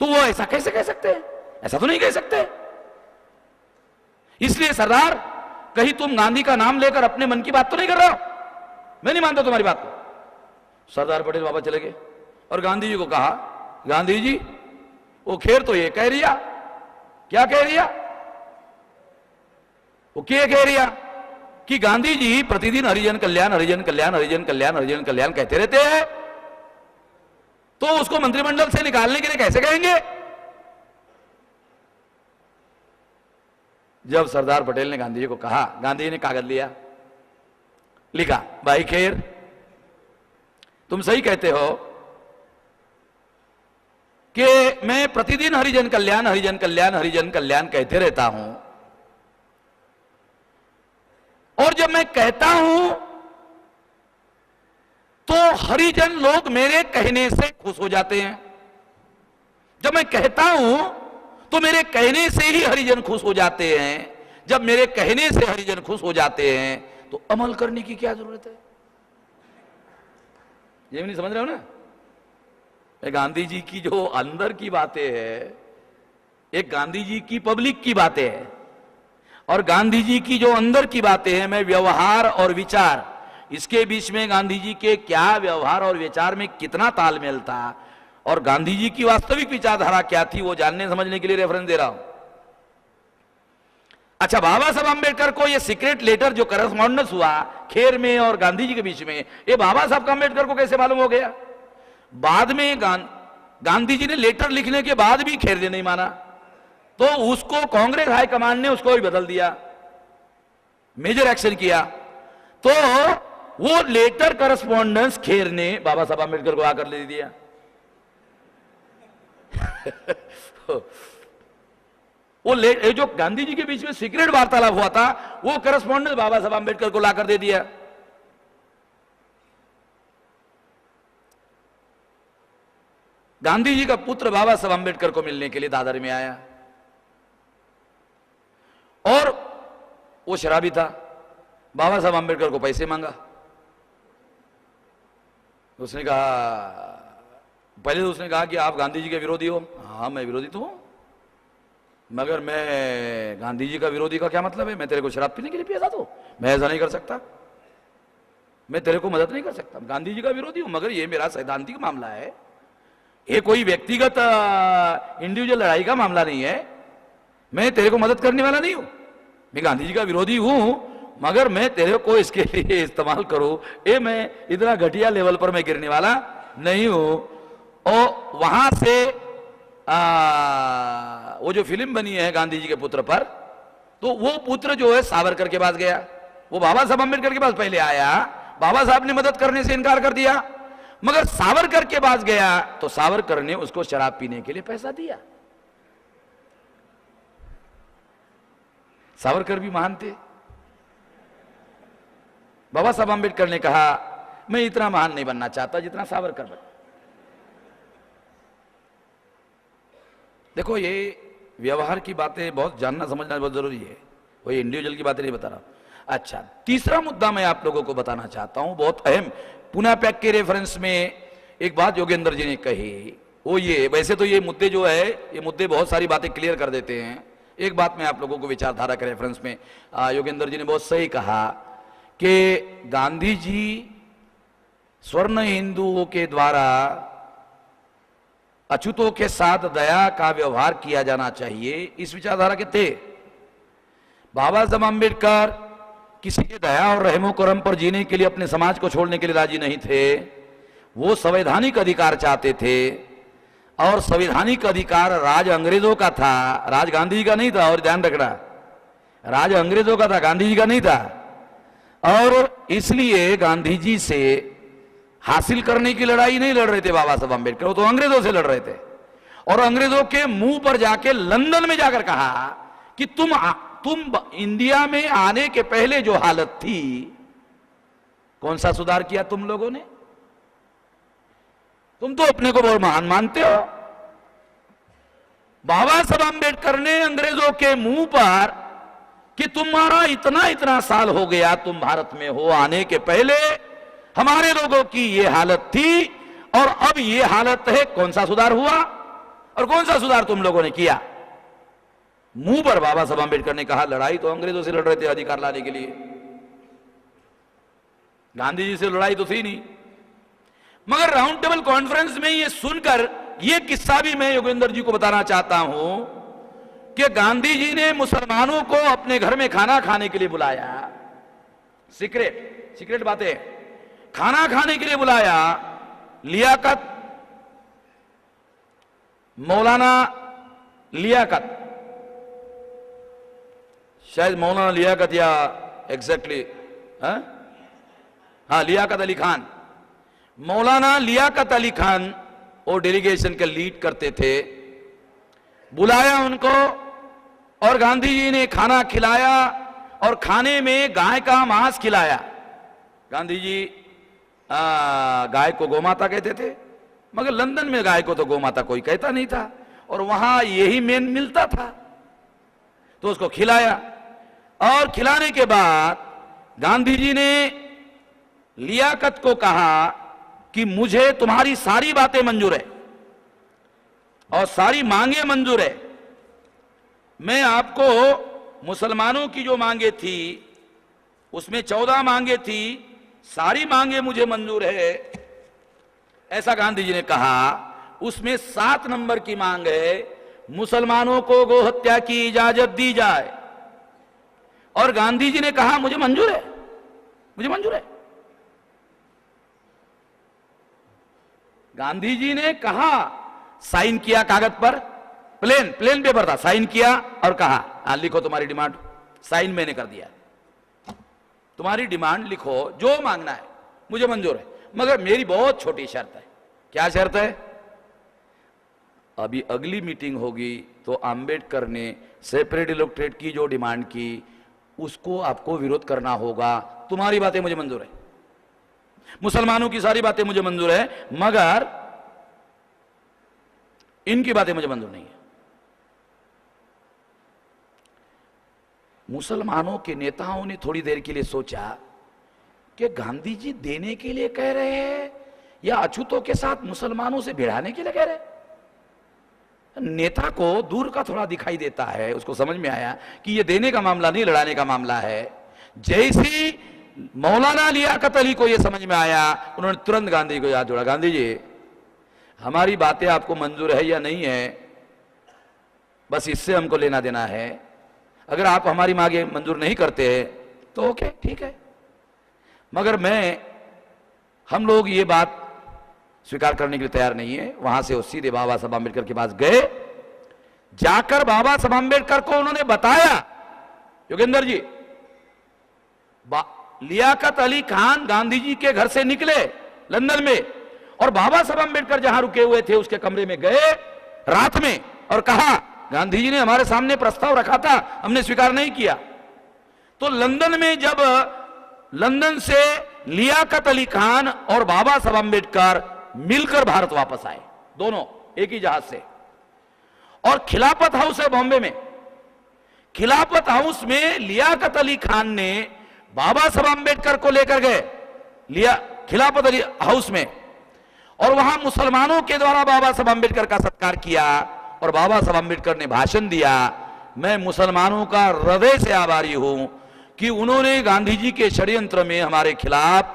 तो वो ऐसा कैसे कह सकते हैं? ऐसा तो नहीं कह सकते। इसलिए सरदार, कहीं तुम गांधी का नाम लेकर अपने मन की बात तो नहीं कर रहे हो? मैं नहीं मानता तुम्हारी बात को। सरदार पटेल वापस चले गए और गांधी जी को कहा गांधी जी वो खेर तो ये कह रिया, क्या कह रिया? वो क्या कह रिया कि गांधी जी प्रतिदिन हरिजन कल्याण, हरिजन कल्याण, हरिजन कल्याण, हरिजन कल्याण कहते रहते हैं, तो उसको मंत्रिमंडल से निकालने के लिए कैसे कहेंगे? जब सरदार पटेल ने गांधी जी को कहा, गांधी जी ने कागज लिया, लिखा भाई खेर तुम सही कहते हो कि मैं प्रतिदिन हरिजन कल्याण, हरिजन कल्याण, हरिजन कल्याण कहते रहता हूं, और जब मैं कहता हूं तो हरिजन लोग मेरे कहने से खुश हो जाते हैं। जब मैं कहता हूं तो मेरे कहने से ही हरिजन खुश हो जाते हैं। जब मेरे कहने से हरिजन खुश हो जाते हैं तो अमल करने की क्या जरूरत है? ये नहीं समझ रहे हो ना? गांधी जी की जो अंदर की बातें हैं, एक गांधी जी की पब्लिक की बातें हैं, और गांधी जी की जो अंदर की बातें हैं, मैं व्यवहार और विचार, इसके बीच में गांधी जी के क्या व्यवहार और विचार में कितना तालमेल था और गांधी जी की वास्तविक विचारधारा क्या थी, वो जानने समझने के लिए रेफरेंस दे रहा हूं। अच्छा, बाबा साहब आंबेडकर को ये सीक्रेट लेटर जो करस्पॉन्डेंस हुआ खेर में और गांधी जी के बीच में, ये बाबा साहब आंबेडकर को कैसे मालूम हो गया? बाद में गांधी जी ने लेटर लिखने के बाद भी खेर ने नहीं माना, तो उसको कांग्रेस हाईकमांड ने उसको भी बदल दिया, मेजर एक्शन किया। तो वो लेटर करस्पॉन्डेंस खेर ने बाबा साहब आंबेडकर को आकर दे दिया। वो जो गांधी जी के बीच में सीक्रेट वार्तालाप हुआ था, वो करस्पॉन्डेंस बाबा साहब आंबेडकर को लाकर दे दिया। गांधी जी का पुत्र बाबा साहब आंबेडकर को मिलने के लिए दादर में आया और वो शराबी था। बाबा साहब आंबेडकर को पैसे मांगा। उसने कहा, पहले तो उसने कहा कि आप गांधी जी के विरोधी हो। हाँ, मैं विरोधी तो हूं, मगर मैं गांधी जी का विरोधी का क्या मतलब है? मैं तेरे को शराब पीने के लिए पिया था, तो मैं ऐसा नहीं कर सकता, मैं तेरे को मदद नहीं कर सकता। गांधी जी का विरोधी हूं, मगर ये मेरा सैद्धांतिक मामला है, ये कोई व्यक्तिगत इंडिविजुअल लड़ाई का मामला नहीं है। मैं तेरे को मदद करने वाला नहीं हूं, मैं गांधी जी का विरोधी हूं, मगर मैं तेरे को इसके लिए इस्तेमाल करूं, ये मैं इतना घटिया लेवल पर मैं गिरने वाला नहीं हूं। और वहां से वो जो फिल्म बनी है गांधी जी के पुत्र पर, तो वो पुत्र जो है सावरकर के पास गया, वो बाबा साहब अम्बेडकर के पास पहले आया, बाबा साहब ने मदद करने से इनकार कर दिया, मगर सावरकर के पास गया तो सावरकर ने उसको शराब पीने के लिए पैसा दिया। सावरकर भी महान थे। बाबा साहब आंबेडकर ने कहा मैं इतना महान नहीं बनना चाहता जितना सावरकर बना। देखो, ये व्यवहार की बातें बहुत जानना समझना बहुत जरूरी है, वो इंडिविजुअल की बातें नहीं बता रहा। अच्छा, तीसरा मुद्दा मैं आप लोगों को बताना चाहता हूं, बहुत अहम। पुणे पैक्ट के रेफरेंस में एक बात योगेंद्र जी ने कही, वो ये, वैसे तो ये मुद्दे जो है, ये मुद्दे बहुत सारी बातें क्लियर कर देते हैं। एक बात मैं आप लोगों को विचारधारा के रेफरेंस में, योगेंद्र जी ने बहुत सही कहा कि गांधी जी स्वर्ण हिंदुओं के द्वारा अछूतों के साथ दया का व्यवहार किया जाना चाहिए, इस विचारधारा के थे। बाबा साहब अम्बेडकर किसी के दया और रहमो करम पर जीने के लिए, अपने समाज को छोड़ने के लिए राजी नहीं थे। वो संवैधानिक अधिकार चाहते थे, और संवैधानिक अधिकार राज अंग्रेजों का था, राज गांधी जी का नहीं था। और ध्यान रखना, राज अंग्रेजों का था, गांधी जी का नहीं था। और इसलिए गांधी जी से हासिल करने की लड़ाई नहीं लड़ रहे थे बाबा साहब अम्बेडकर, वो तो अंग्रेजों से लड़ रहे थे। और अंग्रेजों के मुंह पर जाके लंदन में जाकर कहा कि तुम इंडिया में आने के पहले जो हालत थी, कौन सा सुधार किया तुम लोगों ने? तुम तो अपने को बहुत महान मानते हो। बाबा साहब अम्बेडकर ने अंग्रेजों के मुंह पर कि तुम्हारा इतना इतना साल हो गया, तुम भारत में हो, आने के पहले हमारे लोगों की ये हालत थी और अब ये हालत है, कौन सा सुधार हुआ और कौन सा सुधार तुम लोगों ने किया? मुंह पर बाबा साहब अम्बेडकर ने कहा, लड़ाई तो अंग्रेजों से लड़ रहे थे अधिकार लाने के लिए, गांधी जी से लड़ाई तो थी नहीं। मगर राउंड टेबल कॉन्फ्रेंस में ये सुनकर, ये किस्सा भी मैं योगेंद्र जी को बताना चाहता हूं कि गांधी जी ने मुसलमानों को अपने घर में खाना खाने के लिए बुलाया, सीक्रेट बातें, खाना खाने के लिए बुलाया। लियाकत, मौलाना लियाकत, शायद मौलाना लियाकत या एग्जैक्टली, हाँ लियाकत अली खान, मौलाना लियाकत अली खान वो डेलीगेशन के लीड करते थे। बुलाया उनको और गांधी जी ने खाना खिलाया और खाने में गाय का मांस खिलाया। गांधी जी गाय को गोमाता कहते थे, मगर लंदन में गाय को तो गोमाता कोई कहता नहीं था, और वहां यही मेन मिलता था। तो उसको खिलाया, और खिलाने के बाद गांधी जी ने लियाकत को कहा कि मुझे तुम्हारी सारी बातें मंजूर है और सारी मांगे मंजूर है। मैं आपको मुसलमानों की जो मांगे थी उसमें 14 मांगे थी, सारी मांगे मुझे मंजूर है, ऐसा गांधी जी ने कहा। उसमें 7 नंबर की मांग है, मुसलमानों को गोहत्या की इजाजत दी जाए। और गांधी जी ने कहा मुझे मंजूर है, मुझे मंजूर है। गांधी जी ने कहा, साइन किया कागज पर, प्लेन पेपर था, साइन किया और कहा लिखो तुम्हारी डिमांड। साइन मैंने कर दिया, तुम्हारी डिमांड लिखो, जो मांगना है मुझे मंजूर है, मगर मेरी बहुत छोटी शर्त है। क्या शर्त है? अभी अगली मीटिंग होगी तो अंबेडकर ने सेपरेट इलेक्टोरेट की जो डिमांड की उसको आपको विरोध करना होगा। तुम्हारी बातें मुझे मंजूर है, मुसलमानों की सारी बातें मुझे मंजूर है, मगर इनकी बातें मुझे मंजूर नहीं है। मुसलमानों के नेताओं ने थोड़ी देर के लिए सोचा कि गांधी जी देने के लिए कह रहे हैं या अछूतों के साथ मुसलमानों से भिड़ाने के लिए कह रहे हैं। नेता को दूर का थोड़ा दिखाई देता है, उसको समझ में आया कि ये देने का मामला नहीं, लड़ाने का मामला है। जैसी मौलाना लियाकत अली को ये समझ में आया, उन्होंने तुरंत गांधी को याद जोड़ा, गांधी जी हमारी बातें आपको मंजूर है या नहीं है, बस इससे हमको लेना देना है। अगर आप हमारी मांगे मंजूर नहीं करते तो ओके, ठीक है, मगर हम लोग ये बात स्वीकार करने के लिए तैयार नहीं है। वहां से वो सीधे बाबा साहब अम्बेडकर के पास गए। जाकर बाबा साहब अम्बेडकर को उन्होंने बताया, योगेंद्र जी लियाकत अली खान गांधी जी के घर से निकले लंदन में और बाबा साहब अम्बेडकर जहां रुके हुए थे उसके कमरे में गए रात में और कहा, गांधी जी ने हमारे सामने प्रस्ताव रखा था, हमने स्वीकार नहीं किया। तो लंदन में जब लंदन से लियाकत अली खान और बाबा साहब अम्बेडकर मिलकर भारत वापस आए, दोनों एक ही जहाज से, और खिलाफत हाउस है बॉम्बे में, खिलाफत हाउस में लियाकत अली खान ने बाबा साहब अम्बेडकर को लेकर गए लिया खिलाफत अली हाउस में, और वहां मुसलमानों के द्वारा बाबा साहब अम्बेडकर का सत्कार किया और बाबा साहब अम्बेडकर ने भाषण दिया। मैं मुसलमानों का हृदय से आभारी हूं कि उन्होंने गांधी जी के षड्यंत्र में हमारे खिलाफ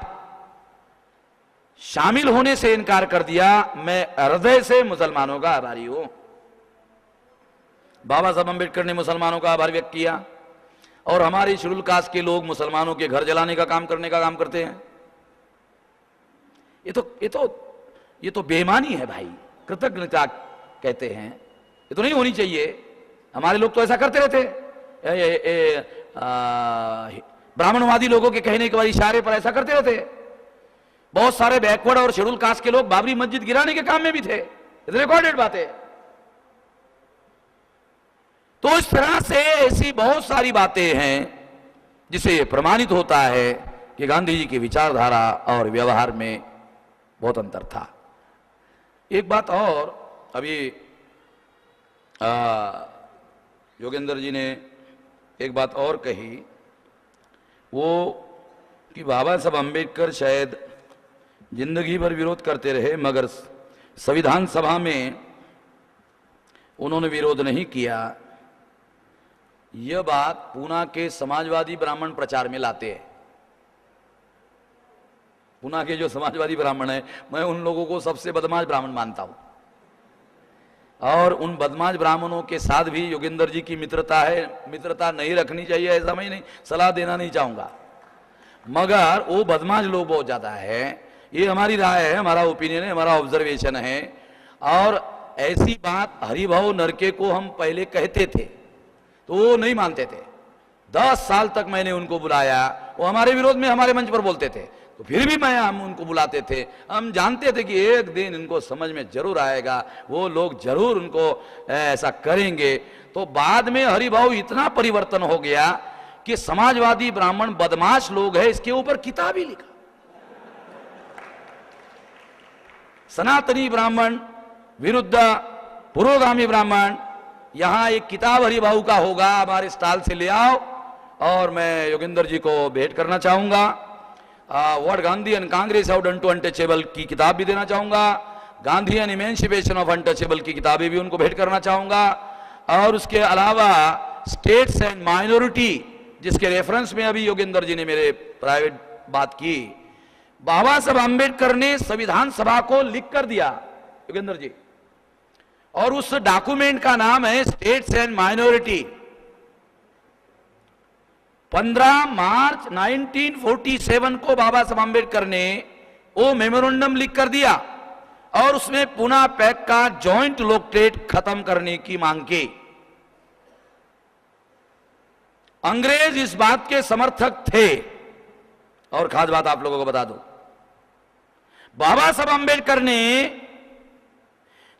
शामिल होने से इनकार कर दिया। मैं हृदय से मुसलमानों का आभारी हूं। बाबा साहब अम्बेडकर ने मुसलमानों का आभार व्यक्त किया और हमारे शेड्यूल कास्ट के लोग मुसलमानों के घर जलाने का काम करने का काम करते हैं। ये तो बेईमानी है भाई, कृतज्ञता कहते हैं, ये तो नहीं होनी चाहिए। हमारे लोग तो ऐसा करते रहते, ब्राह्मणवादी लोगों के कहने के बाद इशारे पर ऐसा करते रहते। बहुत सारे बैकवर्ड और शेड्यूल कास्ट के लोग बाबरी मस्जिद गिराने के काम में भी थे, रिकॉर्डेड बातें। तो इस तरह से ऐसी बहुत सारी बातें हैं जिसे प्रमाणित होता है कि गांधी जी की विचारधारा और व्यवहार में बहुत अंतर था। एक बात और, अभी योगेंद्र जी ने एक बात और कही, वो कि बाबा साहब अम्बेडकर शायद जिंदगी भर विरोध करते रहे मगर संविधान सभा में उन्होंने विरोध नहीं किया। यह बात पूना के समाजवादी ब्राह्मण प्रचार में लाते हैं। पूना के जो समाजवादी ब्राह्मण है, मैं उन लोगों को सबसे बदमाश ब्राह्मण मानता हूं, और उन बदमाश ब्राह्मणों के साथ भी योगेंद्र जी की मित्रता है। मित्रता नहीं रखनी चाहिए ऐसा मैं नहीं सलाह देना नहीं चाहूंगा, मगर वो बदमाश लोग बहुत ज्यादा है। ये हमारी राय है, हमारा ओपिनियन है, हमारा ऑब्जर्वेशन है। और ऐसी बात हरिभाऊ नरके को हम पहले कहते थे तो वो नहीं मानते थे। 10 साल तक मैंने उनको बुलाया, वो हमारे विरोध में हमारे मंच पर बोलते थे, तो फिर भी हम उनको बुलाते थे। हम जानते थे कि एक दिन इनको समझ में जरूर आएगा, वो लोग जरूर उनको ऐसा करेंगे। तो बाद में हरिभाऊ इतना परिवर्तन हो गया कि समाजवादी ब्राह्मण बदमाश लोग हैं, इसके ऊपर किताब ही लिखा। सनातनी ब्राह्मण विरुद्ध पुरोगामी ब्राह्मण, यहां एक किताब हरिभाऊ का होगा, हमारे स्टॉल से ले आओ, और मैं योगेंद्र जी को भेंट करना चाहूंगा। What Gandhi and Congress have done to untouchable की किताब भी देना चाहूंगा। Gandhi and emancipation of untouchable की किताबें भी उनको भेंट करना चाहूंगा। और उसके अलावा स्टेट्स एंड माइनॉरिटी, जिसके रेफरेंस में अभी योगेंद्र जी ने मेरे प्राइवेट बात की, बाबा साहब अम्बेडकर ने संविधान सभा को लिख कर दिया योगेंद्र जी, और उस डॉक्यूमेंट का नाम है स्टेट्स एंड माइनॉरिटी। 15 मार्च 1947 को बाबा साहब अम्बेडकर ने वो मेमोरेंडम लिख कर दिया और उसमें पूना पैक्ट का जॉइंट लोकटेट खत्म करने की मांग की। अंग्रेज इस बात के समर्थक थे। और खास बात आप लोगों को बता दो, बाबा साहब अम्बेडकर ने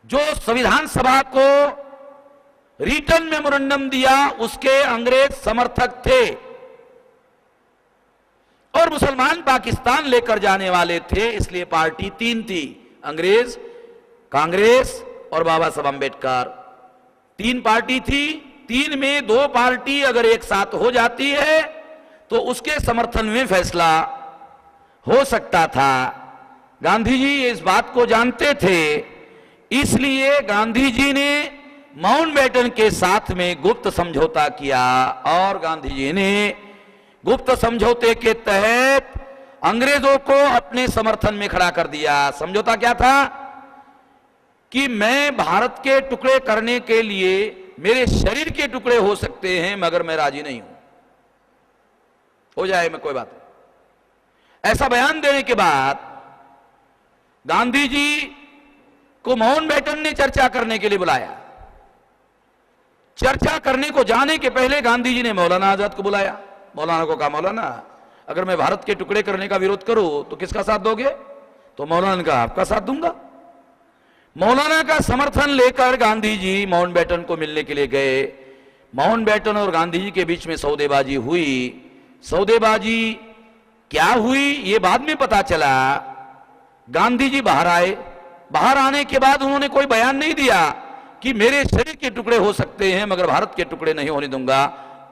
जो संविधान सभा को रिटर्न मेमोरेंडम दिया उसके अंग्रेज समर्थक थे, और मुसलमान पाकिस्तान लेकर जाने वाले थे। इसलिए पार्टी 3 थी, अंग्रेज, कांग्रेस और बाबा साहब अम्बेडकर। 3 पार्टी थी। 3 में 2 पार्टी अगर एक साथ हो जाती है तो उसके समर्थन में फैसला हो सकता था। गांधी जी इस बात को जानते थे, इसलिए गांधी जी ने माउंटबेटन के साथ में गुप्त समझौता किया, और गांधी जी ने गुप्त समझौते के तहत अंग्रेजों को अपने समर्थन में खड़ा कर दिया। समझौता क्या था कि मैं भारत के टुकड़े करने के लिए मेरे शरीर के टुकड़े हो सकते हैं मगर मैं राजी नहीं हूं, हो जाए मैं कोई बात नहीं। ऐसा बयान देने के बाद गांधी जी को माउंटबेटन ने चर्चा करने के लिए बुलाया। चर्चा करने को जाने के पहले गांधी जी ने मौलाना आजाद को बुलाया। मौलाना को कहा, मौलाना अगर मैं भारत के टुकड़े करने का विरोध करूं तो किसका साथ दोगे? तो मौलाना का आपका साथ दूंगा। मौलाना का समर्थन लेकर गांधी जी माउंटबेटन को मिलने के लिए गए। माउंटबेटन और गांधी जी के बीच में सौदेबाजी हुई। सौदेबाजी क्या हुई ये बाद में पता चला। गांधी जी बाहर आए। बाहर आने के बाद उन्होंने कोई बयान नहीं दिया कि मेरे शरीर के टुकड़े हो सकते हैं मगर भारत के टुकड़े नहीं होने दूंगा।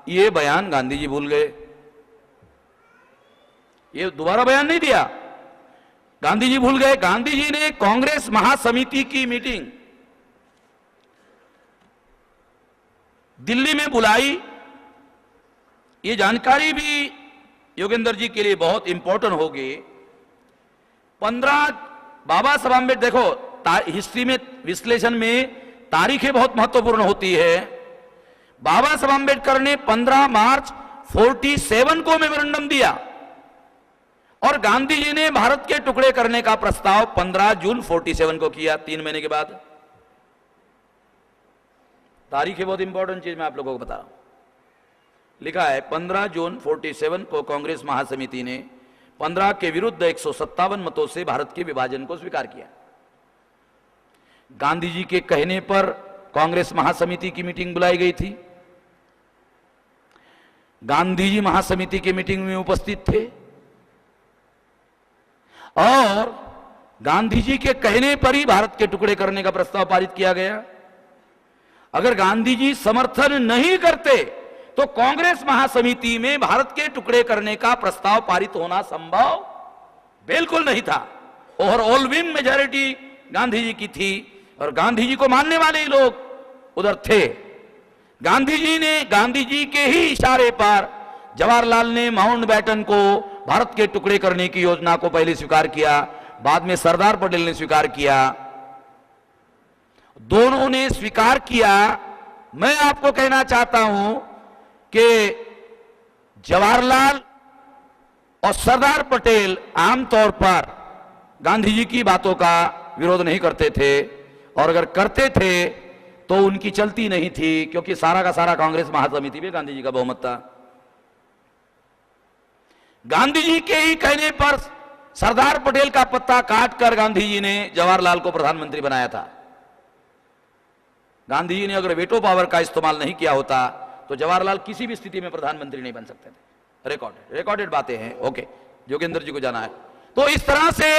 ये बयान गांधी जी भूल गए। ये दोबारा बयान नहीं दिया, गांधी जी भूल गए। गांधी जी ने कांग्रेस महासमिति की मीटिंग दिल्ली में बुलाई। ये जानकारी भी योगेंद्र जी के लिए बहुत इंपॉर्टेंट होगी। 15 बाबा साहब आंबेडकर, देखो हिस्ट्री में विश्लेषण में तारीखें बहुत महत्वपूर्ण होती है। बाबा साहब आंबेडकर ने 15 मार्च 47 को मेमोरेंडम दिया और गांधी जी ने भारत के टुकड़े करने का प्रस्ताव 15 जून 47 को किया, 3 महीने के बाद। तारीख है बहुत इंपॉर्टेंट चीज मैं आप लोगों को बता रहा हूं। लिखा है 15 जून 47 को कांग्रेस महासमिति ने 15 के विरुद्ध 157 मतों से भारत के विभाजन को स्वीकार किया। गांधी जी के कहने पर कांग्रेस महासमिति की मीटिंग बुलाई गई थी। गांधी जी महासमिति की मीटिंग में उपस्थित थे और गांधी जी के कहने पर ही भारत के टुकड़े करने का प्रस्ताव पारित किया गया। अगर गांधी जी समर्थन नहीं करते तो कांग्रेस महासमिति में भारत के टुकड़े करने का प्रस्ताव पारित होना संभव बिल्कुल नहीं था। ओवरवेलमिंग मेजॉरिटी गांधी जी की थी और गांधी जी को मानने वाले ही लोग उधर थे। गांधी जी के ही इशारे पर जवाहरलाल ने माउंटबेटन को भारत के टुकड़े करने की योजना को पहले स्वीकार किया, बाद में सरदार पटेल ने स्वीकार किया। दोनों ने स्वीकार किया। मैं आपको कहना चाहता हूं कि जवाहरलाल और सरदार पटेल आमतौर पर गांधी जी की बातों का विरोध नहीं करते थे और अगर करते थे तो उनकी चलती नहीं थी, क्योंकि सारा का सारा कांग्रेस महासमिति में गांधी जी का बहुमत था। गांधी जी के ही कहने पर सरदार पटेल का पत्ता काटकर गांधी जी ने जवाहरलाल को प्रधानमंत्री बनाया था। गांधी जी ने अगर वेटो पावर का इस्तेमाल नहीं किया होता तो जवाहरलाल किसी भी स्थिति में प्रधानमंत्री नहीं बन सकते थे। रिकॉर्डेड बातें हैं। ओके, योगेंद्र जी को जाना है। तो इस तरह से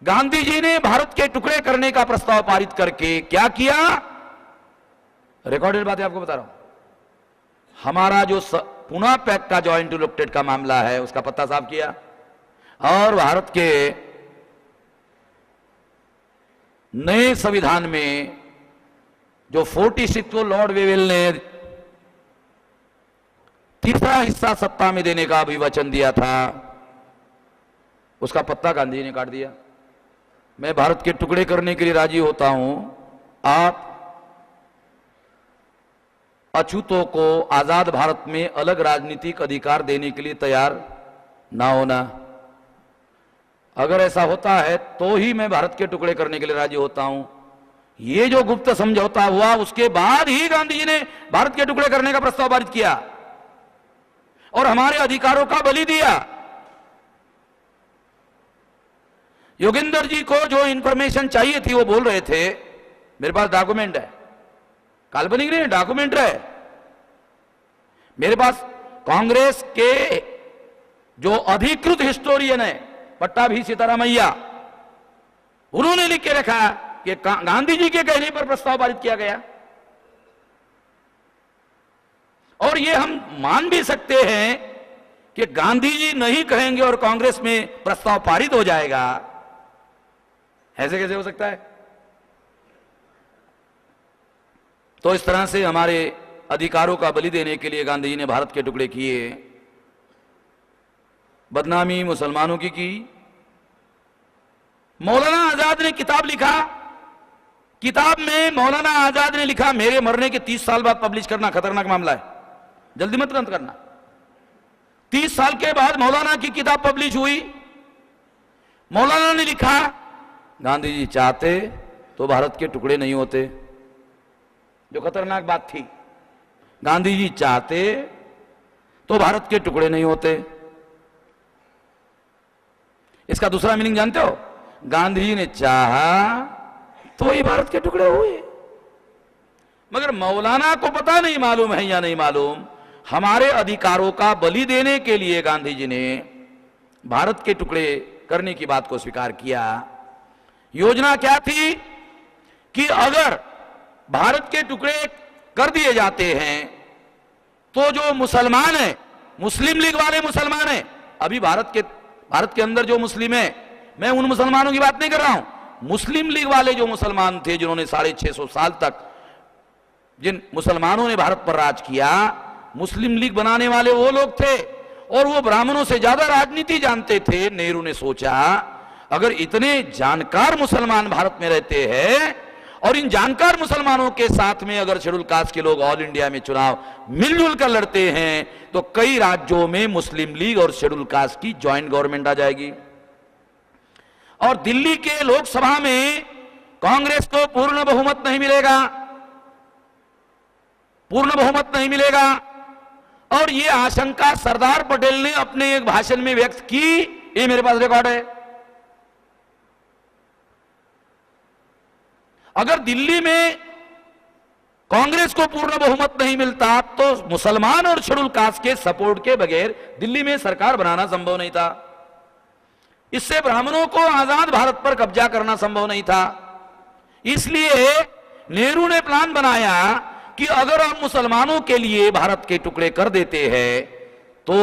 गांधी जी ने भारत के टुकड़े करने का प्रस्ताव पारित करके क्या किया, रिकॉर्डेड बातें आपको बता रहा हूं। हमारा जो पुनः पैक्ट का जॉइंट इलेक्टेड का मामला है उसका पत्ता साफ किया और भारत के नए संविधान में जो 46 को लॉर्ड वेवेल ने तीसरा हिस्सा सत्ता में देने का भी वचन दिया था, उसका पत्ता गांधी जी ने काट दिया। मैं भारत के टुकड़े करने के लिए राजी होता हूं, आप अछूतों को आजाद भारत में अलग राजनीतिक अधिकार देने के लिए तैयार ना होना। अगर ऐसा होता है तो ही मैं भारत के टुकड़े करने के लिए राजी होता हूं। ये जो गुप्त समझौता हुआ उसके बाद ही गांधी जी ने भारत के टुकड़े करने का प्रस्ताव पारित किया और हमारे अधिकारों का बलि दिया। योगेंद्र जी को जो इंफॉर्मेशन चाहिए थी वो बोल रहे थे मेरे पास डॉक्यूमेंट है, काल्पनिक नहीं, डॉक्यूमेंट है मेरे पास। कांग्रेस के जो अधिकृत हिस्टोरियन है पट्टाभी सीतारामैया, उन्होंने लिख के रखा कि गांधी जी के कहने पर प्रस्ताव पारित किया गया। और ये हम मान भी सकते हैं कि गांधी जी नहीं कहेंगे और कांग्रेस में प्रस्ताव पारित हो जाएगा। ऐसे कैसे हो सकता है? तो इस तरह से हमारे अधिकारों का बलि देने के लिए गांधी जी ने भारत के टुकड़े किए। बदनामी मुसलमानों की। मौलाना आजाद ने किताब लिखा। किताब में मौलाना आजाद ने लिखा मेरे मरने के 30 साल बाद पब्लिश करना खतरनाक मामला है, जल्दी मत करना। 30 साल के बाद मौलाना की किताब पब्लिश हुई। मौलाना ने लिखा गांधी जी चाहते तो भारत के टुकड़े नहीं होते। जो खतरनाक बात थी, गांधी जी चाहते तो भारत के टुकड़े नहीं होते। इसका दूसरा मीनिंग जानते हो? गांधी जी ने चाहा तो ही भारत के टुकड़े हुए। मगर मौलाना को पता नहीं मालूम है या नहीं मालूम, हमारे अधिकारों का बलि देने के लिए गांधी जी ने भारत के टुकड़े करने की बात को स्वीकार किया। योजना क्या थी कि अगर भारत के टुकड़े कर दिए जाते हैं तो जो मुसलमान है, मुस्लिम लीग वाले मुसलमान है, अभी भारत के अंदर जो मुस्लिम है, मैं उन मुसलमानों की बात नहीं कर रहा हूं, मुस्लिम लीग वाले जो मुसलमान थे जिन्होंने 650 साल तक जिन मुसलमानों ने भारत पर राज किया, मुस्लिम लीग बनाने वाले वो लोग थे और वो ब्राह्मणों से ज्यादा राजनीति जानते थे। नेहरू ने सोचा अगर इतने जानकार मुसलमान भारत में रहते हैं और इन जानकार मुसलमानों के साथ में अगर शेड्यूल कास्ट के लोग ऑल इंडिया में चुनाव मिलजुल कर लड़ते हैं तो कई राज्यों में मुस्लिम लीग और शेड्यूल कास्ट की ज्वाइंट गवर्नमेंट आ जाएगी। और दिल्ली के लोकसभा में कांग्रेस को पूर्ण बहुमत नहीं मिलेगा, पूर्ण बहुमत नहीं मिलेगा। और यह आशंका सरदार पटेल ने अपने एक भाषण में व्यक्त की, ये मेरे पास रिकॉर्ड है। अगर दिल्ली में कांग्रेस को पूर्ण बहुमत नहीं मिलता तो मुसलमान और शेड्यूल कास्ट के सपोर्ट के बगैर दिल्ली में सरकार बनाना संभव नहीं था। इससे ब्राह्मणों को आजाद भारत पर कब्जा करना संभव नहीं था। इसलिए नेहरू ने प्लान बनाया कि अगर हम मुसलमानों के लिए भारत के टुकड़े कर देते हैं तो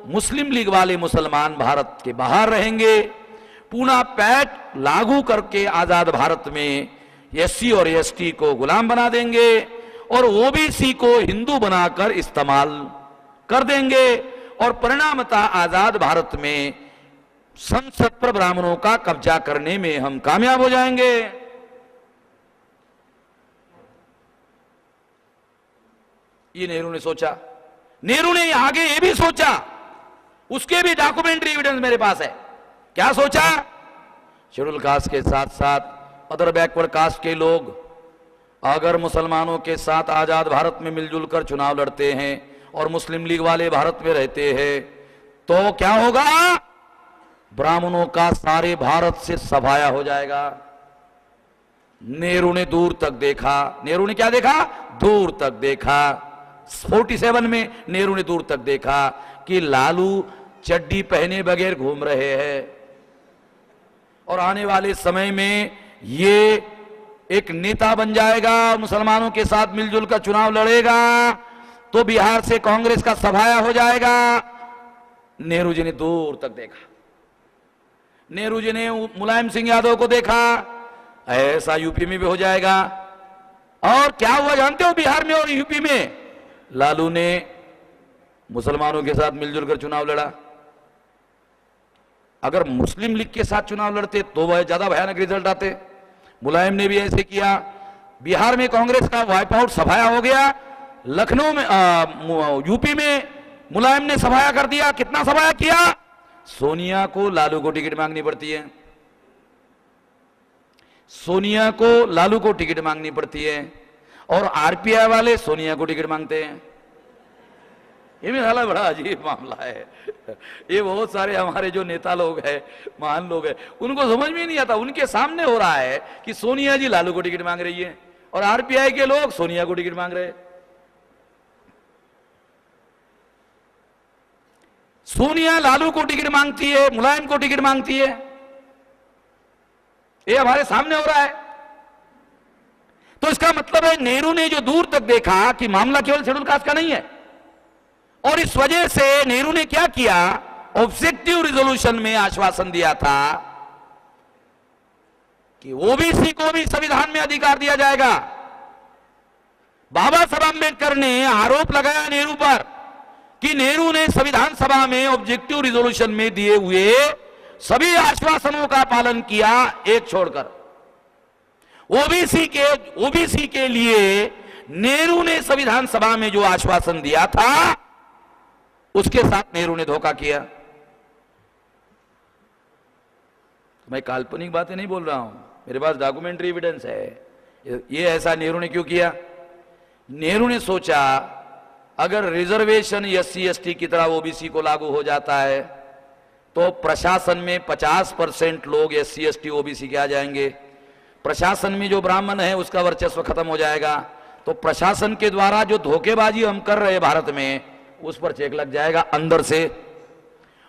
मुस्लिम लीग वाले मुसलमान भारत के बाहर रहेंगे। पूना पैट लागू करके आजाद भारत में एससी और एसटी को गुलाम बना देंगे और ओबीसी को हिंदू बनाकर इस्तेमाल कर देंगे और परिणामतः आजाद भारत में संसद पर ब्राह्मणों का कब्जा करने में हम कामयाब हो जाएंगे। ये नेहरू ने सोचा। नेहरू ने आगे ये भी सोचा, उसके भी डॉक्यूमेंट्री एविडेंस मेरे पास है। क्या सोचा? शेड्यूल कास्ट के साथ साथ अदर बैकवर्ड कास्ट के लोग अगर मुसलमानों के साथ आजाद भारत में मिलजुल कर चुनाव लड़ते हैं और मुस्लिम लीग वाले भारत में रहते हैं तो क्या होगा? ब्राह्मणों का सारे भारत से सफाया हो जाएगा। नेहरू ने दूर तक देखा। नेहरू ने क्या देखा? दूर तक देखा। 47 में नेहरू ने दूर तक देखा कि लालू चड्डी पहने बगैर घूम रहे हैं और आने वाले समय में ये एक नेता बन जाएगा, मुसलमानों के साथ मिलजुल कर चुनाव लड़ेगा तो बिहार से कांग्रेस का सफाया हो जाएगा। नेहरू जी ने दूर तक देखा। नेहरू जी ने मुलायम सिंह यादव को देखा, ऐसा यूपी में भी हो जाएगा। और क्या हुआ जानते हो? बिहार में और यूपी में लालू ने मुसलमानों के साथ मिलजुल कर चुनाव लड़ा। अगर मुस्लिम लीग के साथ चुनाव लड़ते तो वह ज्यादा भयानक रिजल्ट आते। मुलायम ने भी ऐसे किया। बिहार में कांग्रेस का वाइप आउट सफाया हो गया। लखनऊ में यूपी में मुलायम ने सफाया कर दिया। कितना सफाया किया? सोनिया को लालू को टिकट मांगनी पड़ती है। सोनिया को लालू को टिकट मांगनी पड़ती है और आरपीआई वाले सोनिया को टिकट मांगते हैं। ये मेरा बड़ा अजीब मामला है। ये बहुत सारे हमारे जो नेता लोग हैं, महान लोग हैं, उनको समझ में नहीं आता। उनके सामने हो रहा है कि सोनिया जी लालू को टिकट मांग रही है और आरपीआई के लोग सोनिया को टिकट मांग रहे हैं। सोनिया लालू को टिकट मांगती है, मुलायम को टिकट मांगती है। ये हमारे सामने हो रहा है। तो इसका मतलब है नेहरू ने जो दूर तक देखा कि मामला केवल शेड्यूल कास्ट का नहीं है और इस वजह से नेहरू ने क्या किया? ऑब्जेक्टिव रिजोल्यूशन में आश्वासन दिया था कि ओबीसी को भी संविधान में अधिकार दिया जाएगा। बाबा साहब अम्बेडकर ने आरोप लगाया नेहरू पर कि नेहरू ने संविधान सभा में ऑब्जेक्टिव रिजोल्यूशन में दिए हुए सभी आश्वासनों का पालन किया, एक छोड़कर। ओबीसी के लिए नेहरू ने संविधान सभा में जो आश्वासन दिया था उसके साथ नेहरू ने धोखा किया। मैं काल्पनिक बातें नहीं बोल रहा हूं, मेरे पास डॉक्यूमेंट्री एविडेंस है। ये ऐसा नेहरू ने क्यों किया? नेहरू ने सोचा अगर रिजर्वेशन एससी एसटी की तरह ओबीसी को लागू हो जाता है तो प्रशासन में 50% लोग SC ST OBC के आ जाएंगे। प्रशासन में जो ब्राह्मण है उसका वर्चस्व खत्म हो जाएगा। तो प्रशासन के द्वारा जो धोखेबाजी हम कर रहे हैं भारत में, उस पर चेक लग जाएगा अंदर से।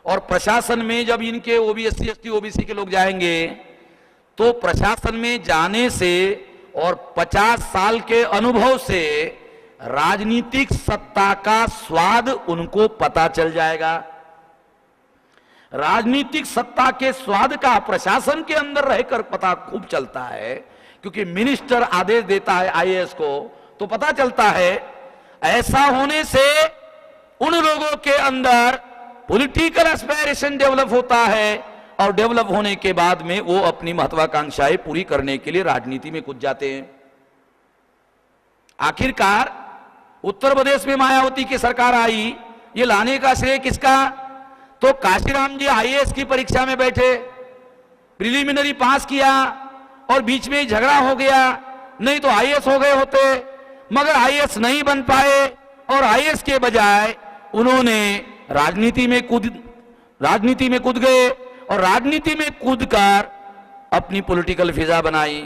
और प्रशासन में जब इनके SC ST OBC के लोग जाएंगे तो प्रशासन में जाने से और 50 साल के अनुभव से राजनीतिक सत्ता का स्वाद उनको पता चल जाएगा। राजनीतिक सत्ता के स्वाद का प्रशासन के अंदर रहकर पता खूब चलता है, क्योंकि मिनिस्टर आदेश देता है IAS को, तो पता चलता है। ऐसा होने से उन लोगों के अंदर पॉलिटिकल एस्पायरेशन डेवलप होता है, और डेवलप होने के बाद में वो अपनी महत्वाकांक्षाएं पूरी करने के लिए राजनीति में कूद जाते हैं। आखिरकार उत्तर प्रदेश में मायावती की सरकार आई, ये लाने का श्रेय किसका? तो काशीराम जी IAS की परीक्षा में बैठे, प्रिलिमिनरी पास किया और बीच में ही झगड़ा हो गया, नहीं तो IAS हो गए होते, मगर IAS नहीं बन पाए और IAS के बजाय उन्होंने राजनीति में कूद गए और राजनीति में कूदकर अपनी पॉलिटिकल फिजा बनाई,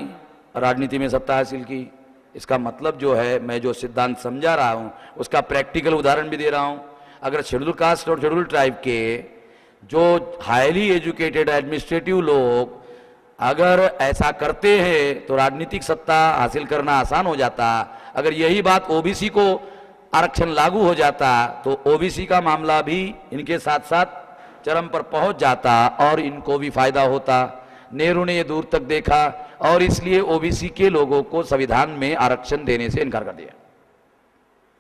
राजनीति में सत्ता हासिल की। इसका मतलब जो है, मैं जो सिद्धांत समझा रहा हूं उसका प्रैक्टिकल उदाहरण भी दे रहा हूं। अगर शेड्यूल कास्ट और शेड्यूल ट्राइब के जो हाईली एजुकेटेड एडमिनिस्ट्रेटिव लोग अगर ऐसा करते हैं तो राजनीतिक सत्ता हासिल करना आसान हो जाता। अगर यही बात OBC को आरक्षण लागू हो जाता तो OBC का मामला भी इनके साथ साथ चरम पर पहुंच जाता और इनको भी फायदा होता। नेहरू ने ये दूर तक देखा और इसलिए OBC के लोगों को संविधान में आरक्षण देने से इनकार कर दिया।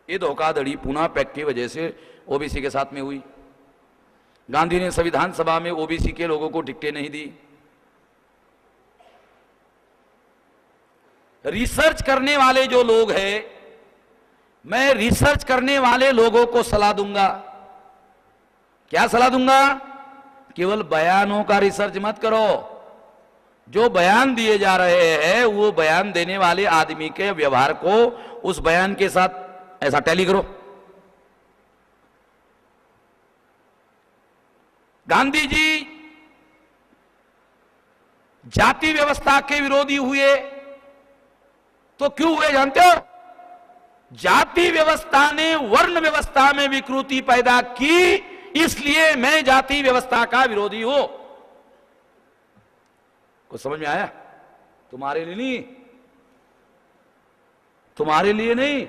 ये धोखाधड़ी पूना पैक्ट की वजह से OBC के साथ में हुई। गांधी ने संविधान सभा में OBC के लोगों को टिकटें नहीं दी। रिसर्च करने वाले जो लोग हैं, मैं रिसर्च करने वाले लोगों को सलाह दूंगा। क्या सलाह दूंगा? केवल बयानों का रिसर्च मत करो। जो बयान दिए जा रहे हैं वो बयान देने वाले आदमी के व्यवहार को उस बयान के साथ ऐसा टैली करो। गांधी जी जाति व्यवस्था के विरोधी हुए तो क्यों हुए जानते हो? जाति व्यवस्था ने वर्ण व्यवस्था में विकृति पैदा की, इसलिए मैं जाति व्यवस्था का विरोधी हूं। कुछ समझ में आया? तुम्हारे लिए नहीं, तुम्हारे लिए नहीं,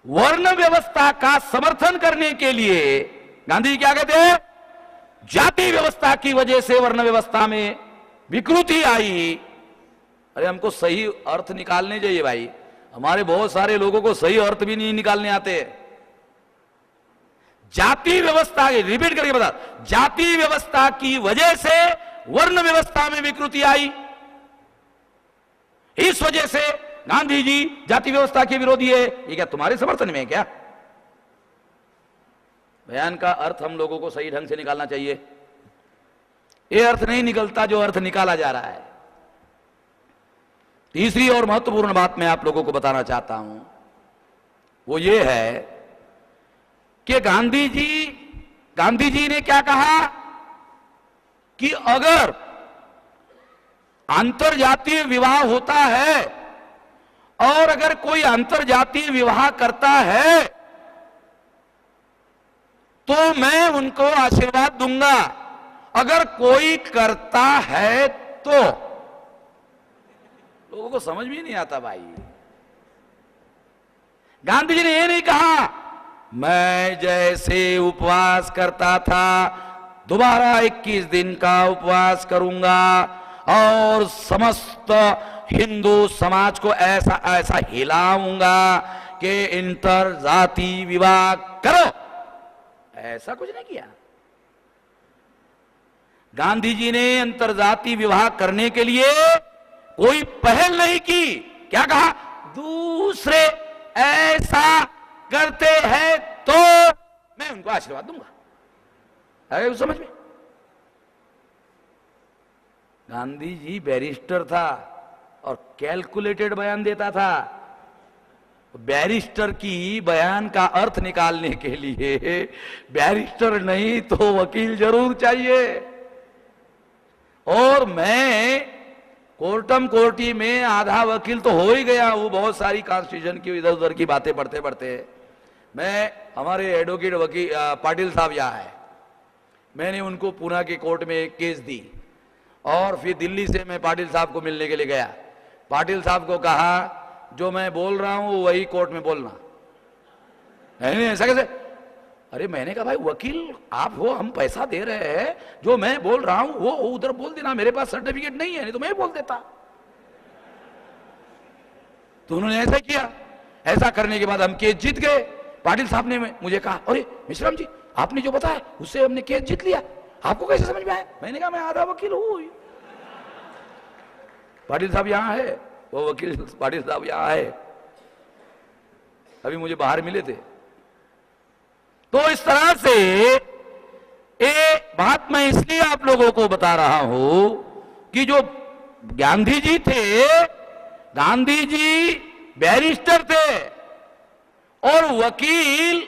वर्ण व्यवस्था का समर्थन करने के लिए गांधी क्या कहते हैं? जाति व्यवस्था की वजह से वर्ण व्यवस्था में विकृति आई। अरे हमको सही अर्थ निकालने चाहिए भाई। हमारे बहुत सारे लोगों को सही अर्थ भी नहीं निकालने आते। जाति व्यवस्था, रिपीट करके बता, जाति व्यवस्था की वजह से वर्ण व्यवस्था में विकृति आई, इस वजह से गांधी जी जाति व्यवस्था के विरोधी है। ये क्या तुम्हारे समर्थन में है क्या? बयान का अर्थ हम लोगों को सही ढंग से निकालना चाहिए। ये अर्थ नहीं निकलता जो अर्थ निकाला जा रहा है। तीसरी और महत्वपूर्ण बात मैं आप लोगों को बताना चाहता हूं, वो ये है कि गांधी जी ने क्या कहा कि अगर अंतरजातीय विवाह होता है और अगर कोई अंतरजातीय विवाह करता है तो मैं उनको आशीर्वाद दूंगा, अगर कोई करता है तो। लोगों को समझ भी नहीं आता भाई। गांधी जी ने यह नहीं कहा मैं जैसे उपवास करता था दोबारा 21 दिन का उपवास करूंगा और समस्त हिंदू समाज को ऐसा ऐसा हिलाऊंगा कि इंटर जाति विवाह करो। ऐसा कुछ नहीं किया। गांधी जी ने अंतरजातीय विवाह करने के लिए कोई पहल नहीं की। क्या कहा? दूसरे ऐसा करते हैं तो मैं उनको आशीर्वाद दूंगा। अरे उस समझ में, गांधी जी बैरिस्टर था और कैलकुलेटेड बयान देता था। बैरिस्टर की बयान का अर्थ निकालने के लिए बैरिस्टर नहीं तो वकील जरूर चाहिए। और मैं कोर्टम कोर्टी में आधा वकील तो हो ही गया, वो बहुत सारी कॉन्स्टिट्यूशन की इधर उधर की बातें पढ़ते पढ़ते। मैं हमारे एडवोकेट वकील पाटिल साहब यहाँ है, मैंने उनको पूना के कोर्ट में एक केस दी और फिर दिल्ली से मैं पाटिल साहब को मिलने के लिए गया। पाटिल साहब को कहा जो मैं बोल रहा हूं वही कोर्ट में बोलना। नहीं ऐसा कैसे? अरे मैंने कहा भाई वकील आप हो, हम पैसा दे रहे हैं, जो मैं बोल रहा हूं वो उधर बोल देना, मेरे पास सर्टिफिकेट नहीं है, नहीं तो मैं बोल देता। तो उन्होंने ऐसा किया। ऐसा करने के बाद हम केस जीत गए। पाटिल साहब ने मुझे कहा अरे मिश्राम जी आपने जो बताया उससे हमने केस जीत लिया, आपको कैसे समझ में आया? मैंने कहा मैं आधा वकील हूं। पाटिल साहब यहां है, वो वकील पाटिल साहब यहां है, अभी मुझे बाहर मिले थे। तो इस तरह से ये बात मैं इसलिए आप लोगों को बता रहा हूं कि जो गांधी जी थे, गांधी जी बैरिस्टर थे और वकील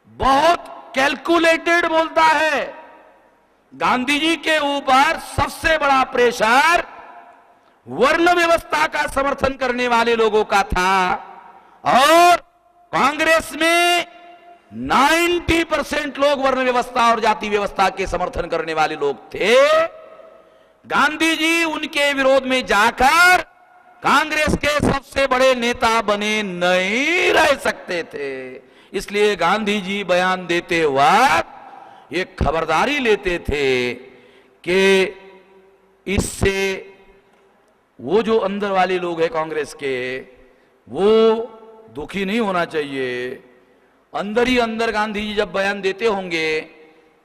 बहुत कैलकुलेटेड बोलता है। गांधी जी के ऊपर सबसे बड़ा प्रेशर वर्ण व्यवस्था का समर्थन करने वाले लोगों का था और कांग्रेस में 90% लोग वर्ण व्यवस्था और जाति व्यवस्था के समर्थन करने वाले लोग थे। गांधी जी उनके विरोध में जाकर कांग्रेस के सबसे बड़े नेता बने नहीं रह सकते थे। इसलिए गांधी जी बयान देते वक्त ये खबरदारी लेते थे कि इससे वो जो अंदर वाले लोग हैं कांग्रेस के, वो दुखी नहीं होना चाहिए। अंदर ही अंदर गांधी जी जब बयान देते होंगे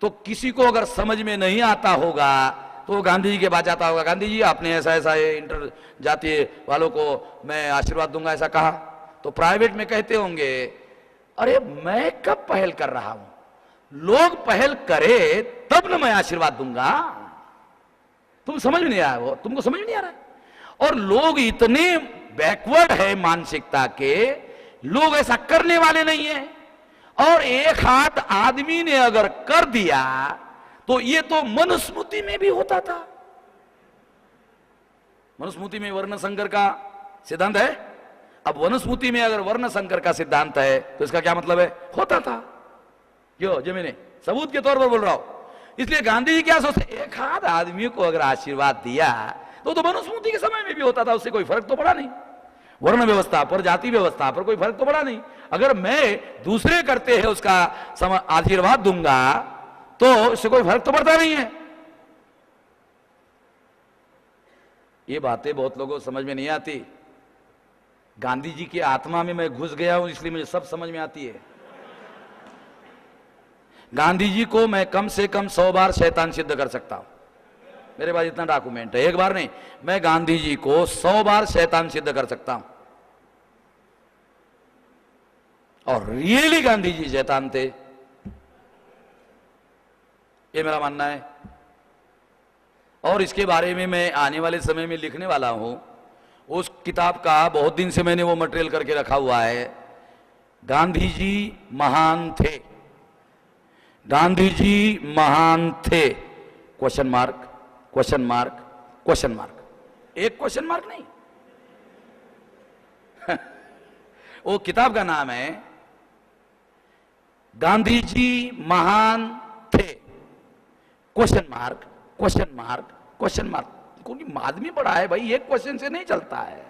तो किसी को अगर समझ में नहीं आता होगा तो गांधी जी के पास जाता होगा, गांधी जी आपने ऐसा ऐसा इंटर जातीय वालों को मैं आशीर्वाद दूंगा ऐसा कहा। तो प्राइवेट में कहते होंगे अरे मैं कब पहल कर रहा हूं, लोग पहल करे तब ना मैं आशीर्वाद दूंगा। तुम समझ में नहीं आया, वो तुमको समझ में नहीं आ रहा है। और लोग इतने बैकवर्ड है मानसिकता के, लोग ऐसा करने वाले नहीं है। और एक हाथ आदमी ने अगर कर दिया तो ये तो मनुस्मृति में भी होता था। मनुस्मृति में वर्ण संकर का सिद्धांत है। अब वनुस्मृति में अगर वर्ण संकर का सिद्धांत है तो इसका क्या मतलब है? होता था। क्यों? जो मैंने सबूत के तौर पर बोल रहा हूं। इसलिए गांधी जी क्या सोचते, एक हाथ आदमी को अगर आशीर्वाद दिया तो मनुस्मृति के समय में भी होता था, उससे कोई फर्क तो पड़ा नहीं। वर्ण व्यवस्था पर, जाति व्यवस्था पर कोई फर्क तो पड़ा नहीं। अगर मैं दूसरे करते हैं उसका आशीर्वाद दूंगा तो इससे कोई फर्क तो पड़ता नहीं है। ये बातें बहुत लोगों को समझ में नहीं आती। गांधी जी की आत्मा में मैं घुस गया हूं इसलिए मुझे सब समझ में आती है। गांधी जी को मैं कम से कम 100 बार शैतान सिद्ध कर सकता हूं, मेरे पास इतना डॉक्यूमेंट है। एक बार नहीं, मैं गांधी जी को 100 बार शैतान सिद्ध कर सकता हूं। और रियली गांधी जी शैतान थे, ये मेरा मानना है। और इसके बारे में मैं आने वाले समय में लिखने वाला हूं। उस किताब का बहुत दिन से मैंने वो मटेरियल करके रखा हुआ है। गांधी जी महान थे, गांधी जी महान थे, question mark, question mark, question mark, एक क्वेश्चन मार्क नहीं। वो किताब का नाम है गांधी जी महान थे, question mark, question mark, question mark. क्योंकि आदमी बड़ा है भाई, एक क्वेश्चन से नहीं चलता है,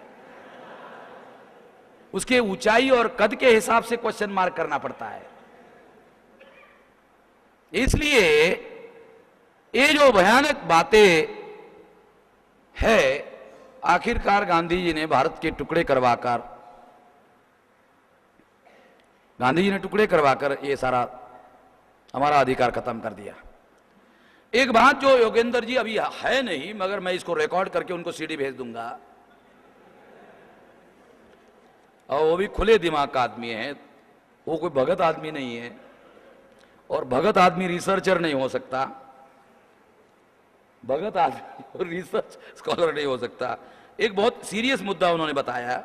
उसके ऊंचाई और कद के हिसाब से क्वेश्चन मार्क करना पड़ता है। इसलिए ये जो भयानक बातें है, आखिरकार गांधी जी ने भारत के टुकड़े करवाकर, गांधी जी ने टुकड़े करवाकर ये सारा हमारा अधिकार खत्म कर दिया। एक बात जो योगेंद्र जी अभी है नहीं, मगर मैं इसको रिकॉर्ड करके उनको सीडी भेज दूंगा, और वो भी खुले दिमाग का आदमी है, वो कोई भगत आदमी नहीं है। और भगत आदमी रिसर्चर नहीं हो सकता, भगत आदमी रिसर्च स्कॉलर नहीं हो सकता। एक बहुत सीरियस मुद्दा उन्होंने बताया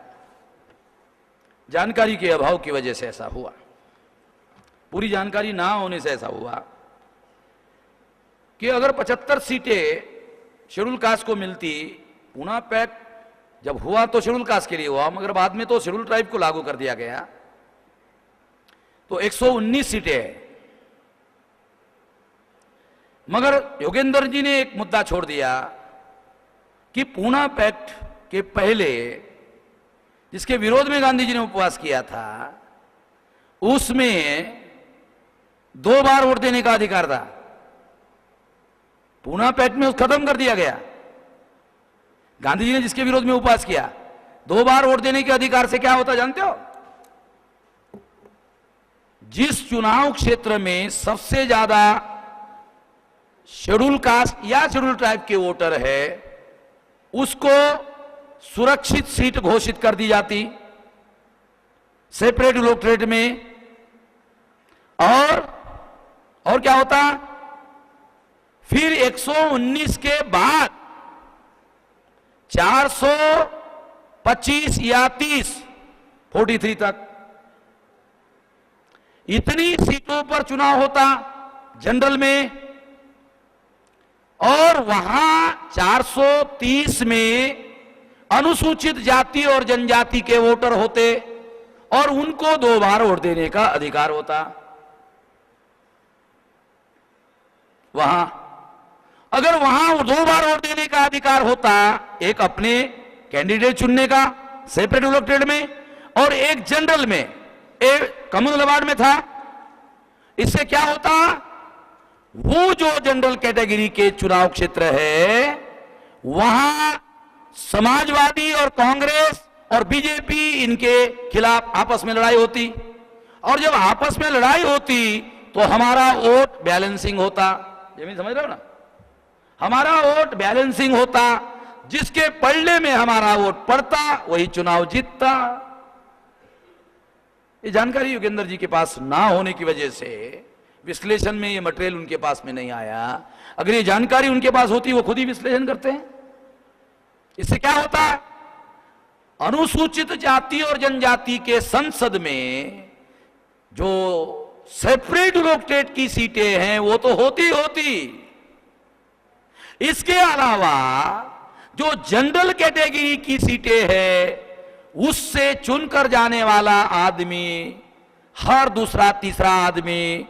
जानकारी के अभाव की वजह से ऐसा हुआ, पूरी जानकारी ना होने से ऐसा हुआ कि अगर 75 सीटें शेड्यूल कास्ट को मिलती, पूना पैक्ट जब हुआ तो शेड्यूल कास्ट के लिए हुआ, मगर बाद में तो शेड्यूल ट्राइब को लागू कर दिया गया, तो 119 सीटें हैं। मगर योगेंद्र जी ने एक मुद्दा छोड़ दिया कि पूना पैक्ट के पहले जिसके विरोध में गांधी जी ने उपवास किया था, उसमें 2 बार वोट देने का अधिकार था। पूना पैक्ट में खत्म कर दिया गया। गांधी जी ने जिसके विरोध में उपवास किया, 2 बार वोट देने के अधिकार से क्या होता जानते हो? जिस चुनाव क्षेत्र में सबसे ज्यादा शेड्यूल कास्ट या शेड्यूल ट्राइब के वोटर है, उसको सुरक्षित सीट घोषित कर दी जाती सेपरेट इलेक्टोरेट में। और क्या होता, फिर 119 के बाद 425 या 30 43 तक इतनी सीटों पर चुनाव होता जनरल में, और वहां 430 में अनुसूचित जाति और जनजाति के वोटर होते और उनको 2 बार वोट देने का अधिकार होता। वहां अगर वहां 2 बार वोट देने का अधिकार होता, एक अपने कैंडिडेट चुनने का सेपरेट इलेक्टेड में और एक जनरल में, एक कम्युनल वार्ड में था, इससे क्या होता, वो जो जनरल कैटेगरी के चुनाव क्षेत्र है वहां समाजवादी और कांग्रेस और बीजेपी इनके खिलाफ आपस में लड़ाई होती, और जब आपस में लड़ाई होती तो हमारा वोट बैलेंसिंग होता। ये समझ रहे हो ना, हमारा वोट बैलेंसिंग होता, जिसके पलड़े में हमारा वोट पड़ता वही चुनाव जीतता। ये जानकारी योगेंद्र जी के पास ना होने की वजह से विश्लेषण में ये मटेरियल उनके पास में नहीं आया। अगर ये जानकारी उनके पास होती, वो खुद ही विश्लेषण करते हैं। इससे क्या होता है, अनुसूचित जाति और जनजाति के संसद में जो सेपरेट इलेक्टेड की सीटें हैं वो तो होती, इसके अलावा जो जनरल कैटेगरी की सीटें हैं उससे चुनकर जाने वाला आदमी, हर दूसरा तीसरा आदमी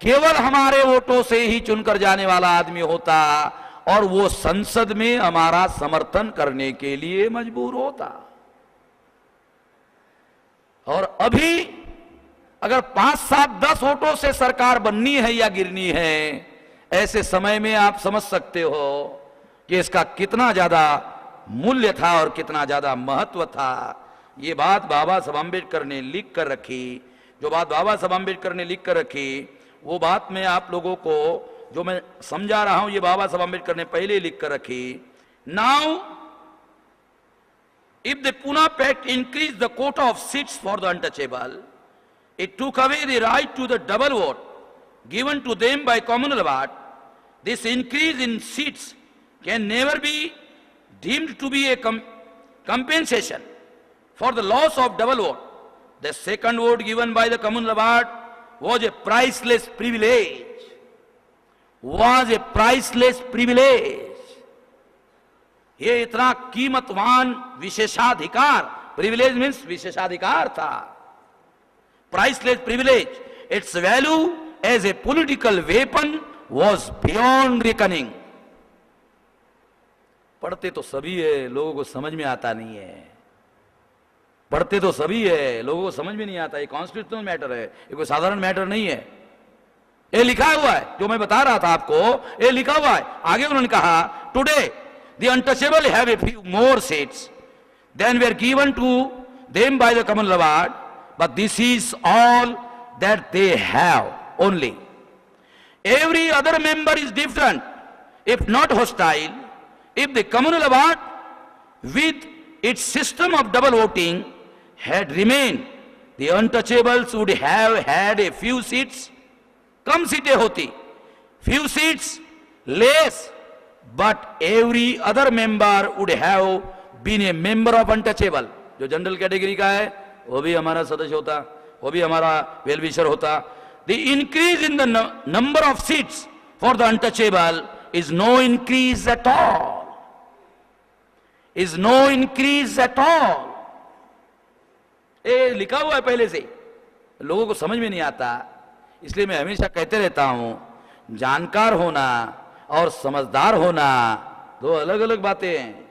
केवल हमारे वोटों से ही चुनकर जाने वाला आदमी होता, और वो संसद में हमारा समर्थन करने के लिए मजबूर होता। और अभी अगर 5, 7, 10 वोटों से सरकार बननी है या गिरनी है, ऐसे समय में आप समझ सकते हो कि इसका कितना ज्यादा मूल्य था और कितना ज्यादा महत्व था। ये बात बाबा साहब आंबेडकर ने लिख कर रखी। जो बात बाबा साहब आंबेडकर ने लिख कर रखी, वो बात मैं आप लोगों को जो मैं समझा रहा हूं, ये बाबा साहब आंबेडकर ने पहले लिख कर रखी। Now if the Poona pact increase the quota of seats for the untouchable, it took away the right to the double vote given to them by communal award. This increase in seats can never be deemed to be a compensation for the loss of double vote. The second vote given by the communal award was a priceless privilege. ये इतना कीमतवान विशेषाधिकार, privilege means विशेषाधिकार था, priceless privilege. Its value as a political weapon was beyond reckoning. पढ़ते तो सभी है, लोगों को समझ में आता नहीं है। पढ़ते तो सभी है, लोगों को समझ में नहीं आता। ये कॉन्स्टिट्यूशनल मैटर है, ये कोई साधारण मैटर नहीं है। ये लिखा हुआ है, जो मैं बता रहा था आपको, ये लिखा हुआ है। आगे उन्होंने कहा, today the untouchable have a few more seats than were given to them by the communal award, but this is all that they have only. Every other member is different, if not hostile. If the communal award with its system of double voting had remained, the untouchables would have had a few seats, कम सीटें होती, few seats less, but every other member would have been a member of untouchable. जो general category का है वो भी हमारा सदस्य होता, वो भी हमारा वेल विशर होता। The increase in the number of seats for the untouchable is no increase at all, is no increase at all. ये लिखा हुआ है पहले से, लोगों को समझ में नहीं आता। इसलिए मैं हमेशा कहते रहता हूं, जानकार होना और समझदार होना दो अलग अलग बातें हैं।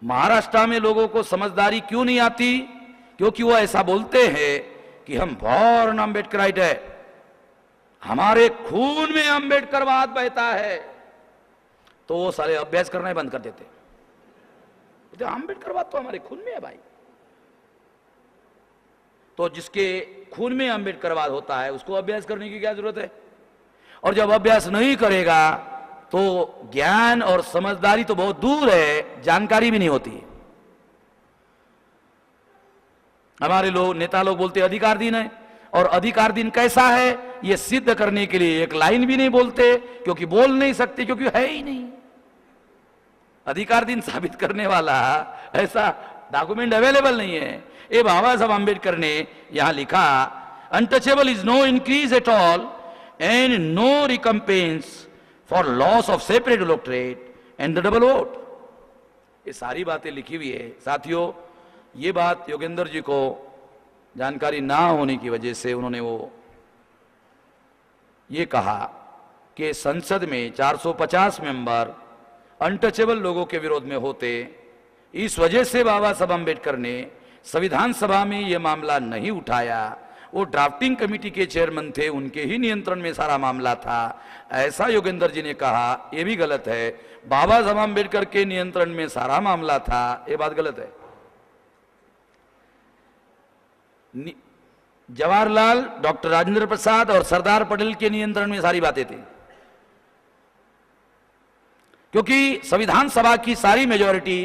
महाराष्ट्र में लोगों को समझदारी क्यों नहीं आती? क्योंकि वो ऐसा बोलते हैं कि हम बॉर्न अम्बेडकराइट है, हमारे खून में अम्बेडकरवाद बहता है, तो वो सारे अभ्यास करना ही बंद कर देते। अम्बेडकरवाद तो हमारे खून में है भाई। तो जिसके खून में अम्बेडकरवाद होता है उसको अभ्यास करने की क्या जरूरत है? और जब अभ्यास नहीं करेगा तो ज्ञान और समझदारी तो बहुत दूर है, जानकारी भी नहीं होती। हमारे लोग नेता लोग बोलते अधिकार दिन है, और अधिकार दिन कैसा है ये सिद्ध करने के लिए एक लाइन भी नहीं बोलते, क्योंकि बोल नहीं सकते, क्योंकि है ही नहीं। अधिकार दिन साबित करने वाला ऐसा डॉक्यूमेंट अवेलेबल नहीं है। ये बाबा साहब आंबेडकर ने यहां लिखा, untouchable is no increase at all and no recompense for loss of separate electorate and the double vote. ये सारी बातें लिखी हुई है साथियों। ये बात योगेंद्र जी को जानकारी ना होने की वजह से उन्होंने वो ये कहा कि संसद में 450 मेंबर अनटचेबल लोगों के विरोध में होते। इस वजह से बाबा साहब अम्बेडकर ने संविधान सभा में यह मामला नहीं उठाया। वो ड्राफ्टिंग कमेटी के चेयरमैन थे, उनके ही नियंत्रण में सारा मामला था, ऐसा योगेंद्र जी ने कहा। यह भी गलत है। बाबा साहब अम्बेडकर के नियंत्रण में सारा मामला था, यह बात गलत है। जवाहरलाल, डॉक्टर राजेंद्र प्रसाद और सरदार पटेल के नियंत्रण में सारी बातें थी, क्योंकि संविधान सभा की सारी मेजॉरिटी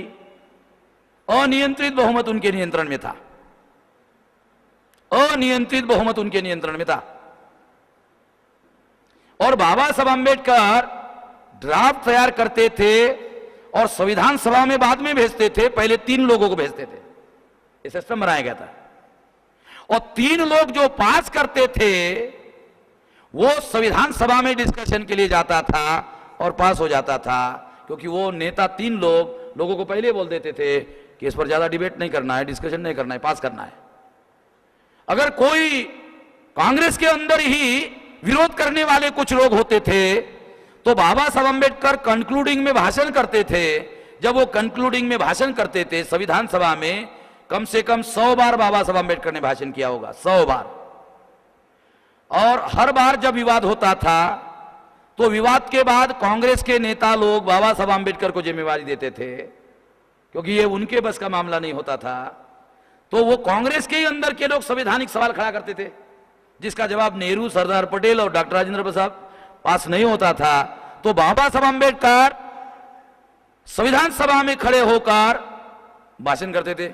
अनियंत्रित बहुमत उनके नियंत्रण में था, अनियंत्रित बहुमत उनके नियंत्रण में था। और बाबा साहब अम्बेडकर ड्राफ्ट तैयार करते थे और संविधान सभा में बाद में भेजते थे, पहले 3 लोगों को भेजते थे। ये सिस्टम बनाया गया था, और 3 लोग जो पास करते थे वो संविधान सभा में डिस्कशन के लिए जाता था और पास हो जाता था, क्योंकि वो नेता 3 लोगों को पहले बोल देते थे कि इस पर ज्यादा डिबेट नहीं करना है, डिस्कशन नहीं करना है, पास करना है। अगर कोई कांग्रेस के अंदर ही विरोध करने वाले कुछ लोग होते थे तो बाबा साहब अम्बेडकर कंक्लूडिंग में भाषण करते थे। जब वो कंक्लूडिंग में भाषण करते थे संविधान सभा में, कम से कम 100 बार बाबा साहब अम्बेडकर ने भाषण किया होगा, 100 बार। और हर बार जब विवाद होता था तो विवाद के बाद कांग्रेस के नेता लोग बाबा साहब अम्बेडकर को जिम्मेवारी देते थे, क्योंकि ये उनके बस का मामला नहीं होता था। तो वो कांग्रेस के ही अंदर के लोग संवैधानिक सवाल खड़ा करते थे, जिसका जवाब नेहरू, सरदार पटेल और डॉक्टर राजेंद्र प्रसाद पास नहीं होता था। तो बाबा साहब अम्बेडकर संविधान सभा में खड़े होकर भाषण करते थे,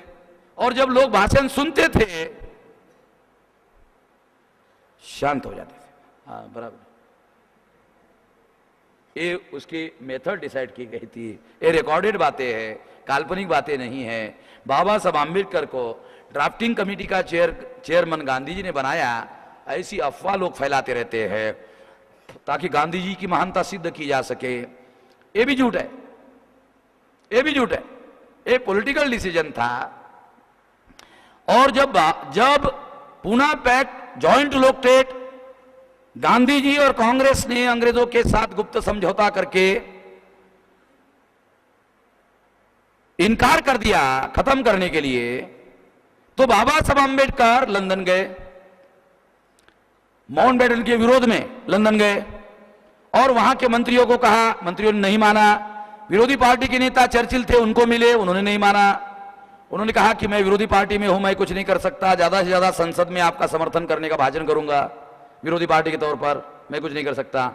और जब लोग भाषण सुनते थे शांत हो जाते थे। हाँ बराबर, ये उसकी मेथड डिसाइड की गई थी। ये रिकॉर्डेड बातें हैं, काल्पनिक बातें नहीं है। बाबा साहब अम्बेडकर को ड्राफ्टिंग कमेटी का चेयरमैन गांधी जी ने बनाया, ऐसी अफवाह लोग फैलाते रहते हैं ताकि गांधी जी की महानता सिद्ध की जा सके। ये भी झूठ है, ये भी झूठ है। ये पॉलिटिकल डिसीजन था। और जब Poona pact, joint electorate, Gandhi ji और कांग्रेस ने अंग्रेजों के साथ गुप्त समझौता करके इनकार कर दिया खत्म करने के लिए, तो बाबा साहब अम्बेडकर लंदन गए, माउंटबेटन के विरोध में लंदन गए, और वहां के मंत्रियों को कहा, मंत्रियों ने नहीं माना। विरोधी पार्टी के नेता चर्चिल थे, उनको मिले, उन्होंने नहीं माना। उन्होंने कहा कि मैं विरोधी पार्टी में हूं, मैं कुछ नहीं कर सकता, ज्यादा से ज्यादा संसद में आपका समर्थन करने का भाषण करूंगा, विरोधी पार्टी के तौर पर मैं कुछ नहीं कर सकता।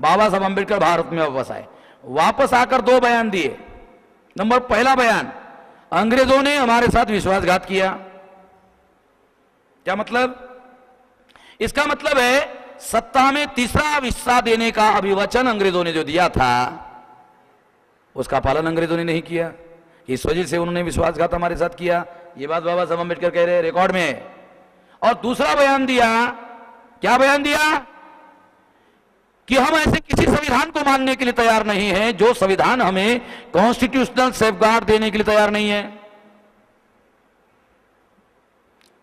बाबा साहब अम्बेडकर भारत में वापस आए। वापस आकर 2 बयान दिए। नंबर पहला बयान, अंग्रेजों ने हमारे साथ विश्वासघात किया। क्या मतलब? इसका मतलब है सत्ता में तीसरा हिस्सा देने का अभिवचन अंग्रेजों ने जो दिया था उसका पालन अंग्रेजों ने नहीं किया, इस वजह से उन्होंने विश्वासघात हमारे साथ किया। ये बात बाबा साहब अम्बेडकर कह रहे हैं, रिकॉर्ड में है। और दूसरा बयान दिया, क्या बयान दिया? कि हम ऐसे किसी संविधान को मानने के लिए तैयार नहीं हैं जो संविधान हमें कॉन्स्टिट्यूशनल सेफगार्ड देने के लिए तैयार नहीं है।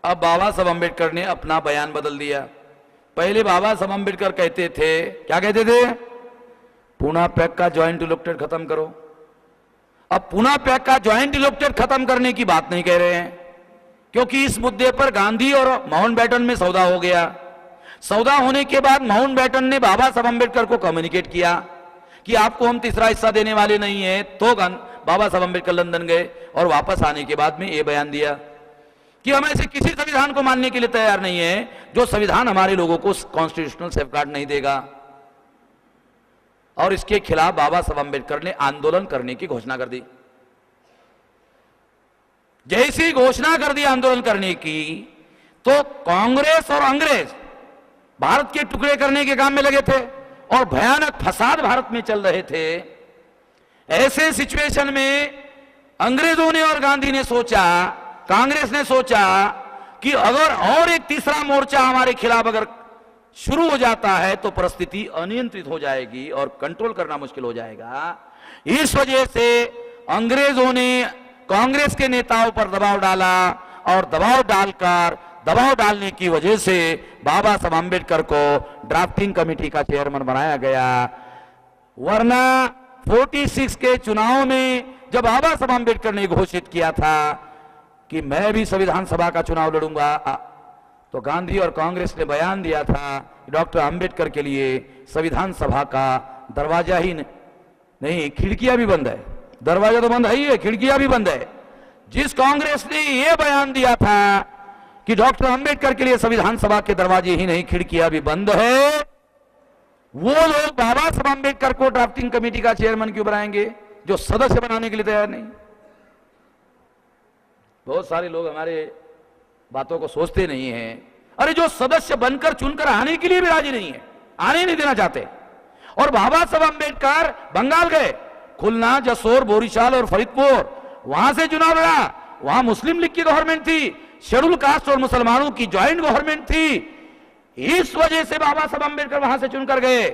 अब बाबा साहब अम्बेडकर ने अपना बयान बदल दिया। पहले बाबा साहब अम्बेडकर कहते थे, क्या कहते थे? पूना पैक्ट का ज्वाइंट इलेक्टेड खत्म करो। अब पूना पैक्ट का ज्वाइंट इलेक्टेड खत्म करने की बात नहीं कह रहे हैं, क्योंकि इस मुद्दे पर गांधी और माउंटबेटन में सौदा हो गया। सौदा होने के बाद माउंटबेटन ने बाबा साहब अम्बेडकर को कम्युनिकेट किया कि आपको हम तीसरा हिस्सा देने वाले नहीं है। तो बाबा साहब अम्बेडकर लंदन गए और वापस आने के बाद में यह बयान दिया कि हम ऐसे किसी संविधान को मानने के लिए तैयार नहीं है जो संविधान हमारे लोगों को कॉन्स्टिट्यूशनल सेफगार्ड नहीं देगा। और इसके खिलाफ बाबा साहब अम्बेडकर ने आंदोलन करने की घोषणा कर दी। जैसी घोषणा कर दी आंदोलन करने की, तो कांग्रेस और अंग्रेज भारत के टुकड़े करने के काम में लगे थे और भयानक फसाद भारत में चल रहे थे। ऐसे सिचुएशन में अंग्रेजों ने और गांधी ने सोचा, कांग्रेस ने सोचा कि अगर और एक तीसरा मोर्चा हमारे खिलाफ अगर शुरू हो जाता है तो परिस्थिति अनियंत्रित हो जाएगी और कंट्रोल करना मुश्किल हो जाएगा। इस वजह से अंग्रेजों ने कांग्रेस के नेताओं पर दबाव डाला और दबाव डालने की वजह से बाबा साहब अम्बेडकर को ड्राफ्टिंग कमेटी का चेयरमैन बनाया गया। वरना 46 के चुनाव में जब बाबा साहब अम्बेडकर ने घोषित किया था कि मैं भी संविधान सभा का चुनाव लड़ूंगा, तो गांधी और कांग्रेस ने बयान दिया था डॉक्टर अंबेडकर के लिए संविधान सभा का दरवाजा ही नहीं, खिड़कियां भी बंद है। दरवाजा तो बंद है ही है, खिड़कियां भी बंद है। जिस कांग्रेस ने यह बयान दिया था कि डॉक्टर अंबेडकर के लिए संविधान सभा के दरवाजे ही नहीं, खिड़कियां भी बंद है, वो लोग बाबा साहब अम्बेडकर को ड्राफ्टिंग कमेटी का चेयरमैन क्यों बनाएंगे जो सदस्य बनाने के लिए तैयार नहीं? बहुत सारे लोग हमारे बातों को सोचते नहीं हैं। अरे जो सदस्य बनकर चुनकर आने के लिए भी राजी नहीं है, आने नहीं देना चाहते। और बाबा साहब अम्बेडकर बंगाल गए, खुलना, जसोर, बोरीशाल और फरीदपुर, वहां से चुनाव लड़ा। वहां मुस्लिम लीग की गवर्नमेंट थी, शेड्यूल कास्ट और मुसलमानों की ज्वाइंट गवर्नमेंट थी। इस वजह से बाबा साहब अम्बेडकर वहां से चुनकर गए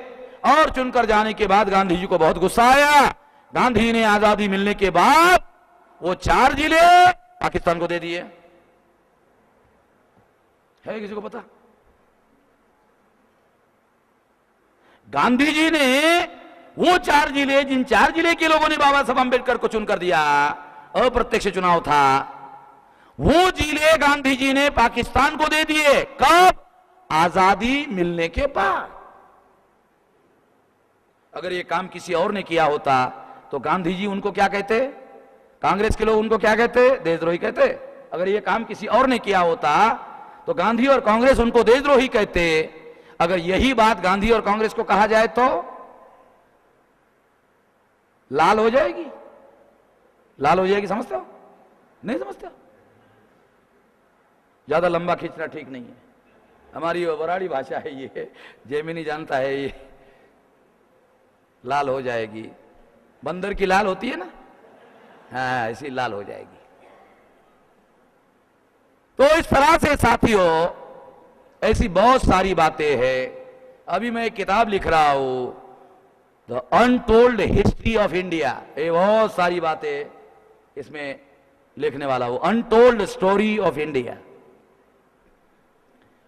और चुनकर जाने के बाद गांधी जी को बहुत गुस्सा आया। गांधी ने आजादी मिलने के बाद वो 4 जिले पाकिस्तान को दे दिए। है किसी को पता? गांधी जी ने वो 4 जिले, जिन 4 जिले के लोगों ने बाबा साहब अम्बेडकर को चुनकर दिया, अप्रत्यक्ष चुनाव था, वो जिले गांधी जी ने पाकिस्तान को दे दिए। कब? आजादी मिलने के बाद। अगर ये काम किसी और ने किया होता तो गांधी जी उनको क्या कहते? कांग्रेस के लोग उनको क्या कहते? देशद्रोही कहते। अगर ये काम किसी और ने किया होता तो गांधी और कांग्रेस उनको देशद्रोही कहते। अगर यही बात गांधी और कांग्रेस को कहा जाए तो लाल हो जाएगी। लाल हो जाएगी, समझते हो? नहीं समझते हो? ज्यादा लंबा खींचना ठीक नहीं है। हमारी वराड़ी भाषा है ये, जेमिनी जानता है ये। लाल हो जाएगी, बंदर की लाल होती है ना, हाँ ऐसी लाल हो जाएगी। तो इस तरह से साथियों ऐसी बहुत सारी बातें हैं। अभी मैं एक किताब लिख रहा हूं, the untold history of India. ये बहुत सारी बातें इसमें लिखने वाला हूं, अनटोल्ड स्टोरी ऑफ इंडिया।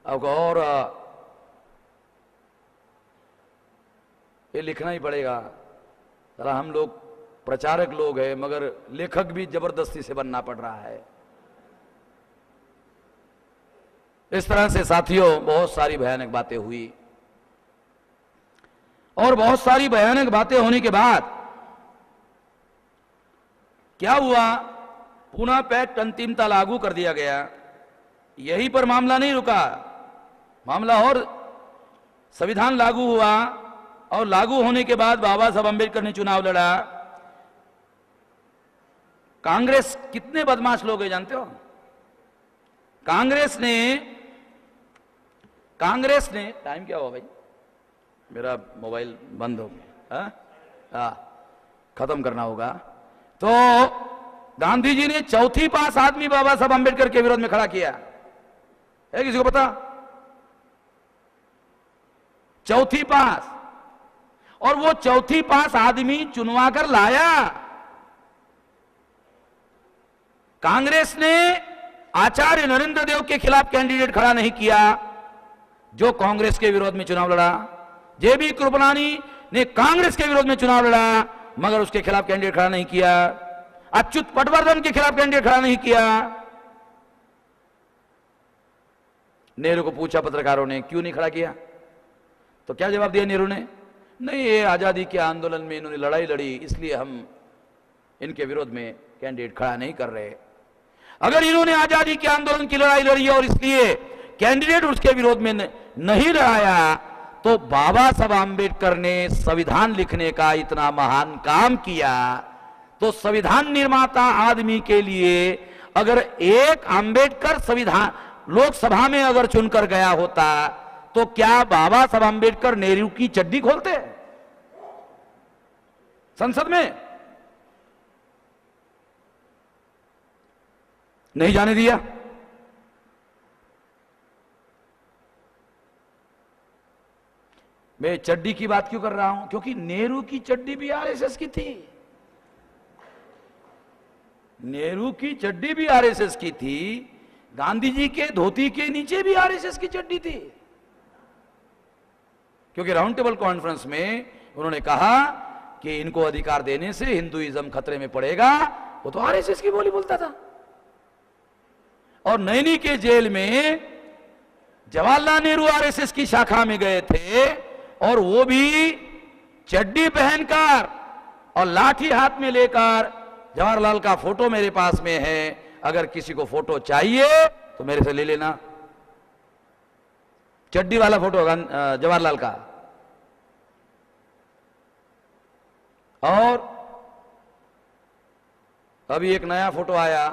अब और ये लिखना ही पड़ेगा। जरा हम लोग प्रचारक लोग हैं, मगर लेखक भी जबरदस्ती से बनना पड़ रहा है। इस तरह से साथियों बहुत सारी भयानक बातें हुई और बहुत सारी भयानक बातें होने के बाद क्या हुआ? पूना पैक्ट अंतिमता लागू कर दिया गया। यहीं पर मामला नहीं रुका, मामला और संविधान लागू हुआ और लागू होने के बाद बाबा साहब अम्बेडकर ने चुनाव लड़ा। कांग्रेस कितने बदमाश लोग हैं जानते हो? कांग्रेस ने टाइम क्या हुआ भाई? मेरा मोबाइल बंद हो गया, खत्म करना होगा। तो गांधी जी ने चौथी पास आदमी बाबा साहब अंबेडकर के विरोध में खड़ा किया है, किसी को पता? चौथी पास, और वो चौथी पास आदमी चुनवा कर लाया। कांग्रेस ने आचार्य नरेंद्र देव के खिलाफ कैंडिडेट खड़ा नहीं किया जो कांग्रेस के विरोध में चुनाव लड़ा। जेबी कृपलानी ने कांग्रेस के विरोध में चुनाव लड़ा मगर उसके खिलाफ कैंडिडेट खड़ा नहीं किया। अच्युत पटवर्धन के खिलाफ कैंडिडेट खड़ा नहीं किया। नेहरू को पूछा पत्रकारों ने क्यों नहीं खड़ा किया, तो क्या जवाब दिया नेहरू ने? नहीं, ये आजादी के आंदोलन में इन्होंने लड़ाई लड़ी इसलिए हम इनके विरोध में कैंडिडेट खड़ा नहीं कर रहे। अगर इन्होंने आजादी के आंदोलन की लड़ाई लड़ी और इसलिए कैंडिडेट उसके विरोध में नहीं लड़ाया तो बाबा साहब आंबेडकर ने संविधान लिखने का इतना महान काम किया, तो संविधान निर्माता आदमी के लिए अगर एक आंबेडकर संविधान लोकसभा में अगर चुनकर गया होता तो क्या बाबा साहब आंबेडकर नेहरू की चड्डी खोलते संसद में? नहीं जाने दिया। मैं चड्डी की बात क्यों कर रहा हूं? क्योंकि नेहरू की चड्डी भी आरएसएस की थी। नेहरू की चड्डी भी आरएसएस की थी। गांधी जी के धोती के नीचे भी आरएसएस की चड्डी थी। क्योंकि राउंड टेबल कॉन्फ्रेंस में उन्होंने कहा कि इनको अधिकार देने से हिंदुइज्म खतरे में पड़ेगा। वो तो आरएसएस की बोली बोलता था। और नैनी के जेल में जवाहरलाल नेहरू आरएसएस की शाखा में गए थे और वो भी चड्डी पहनकर और लाठी हाथ में लेकर। जवाहरलाल का फोटो मेरे पास में है, अगर किसी को फोटो चाहिए तो मेरे से ले लेना। चड्डी वाला फोटो जवाहरलाल का। और अभी एक नया फोटो आया,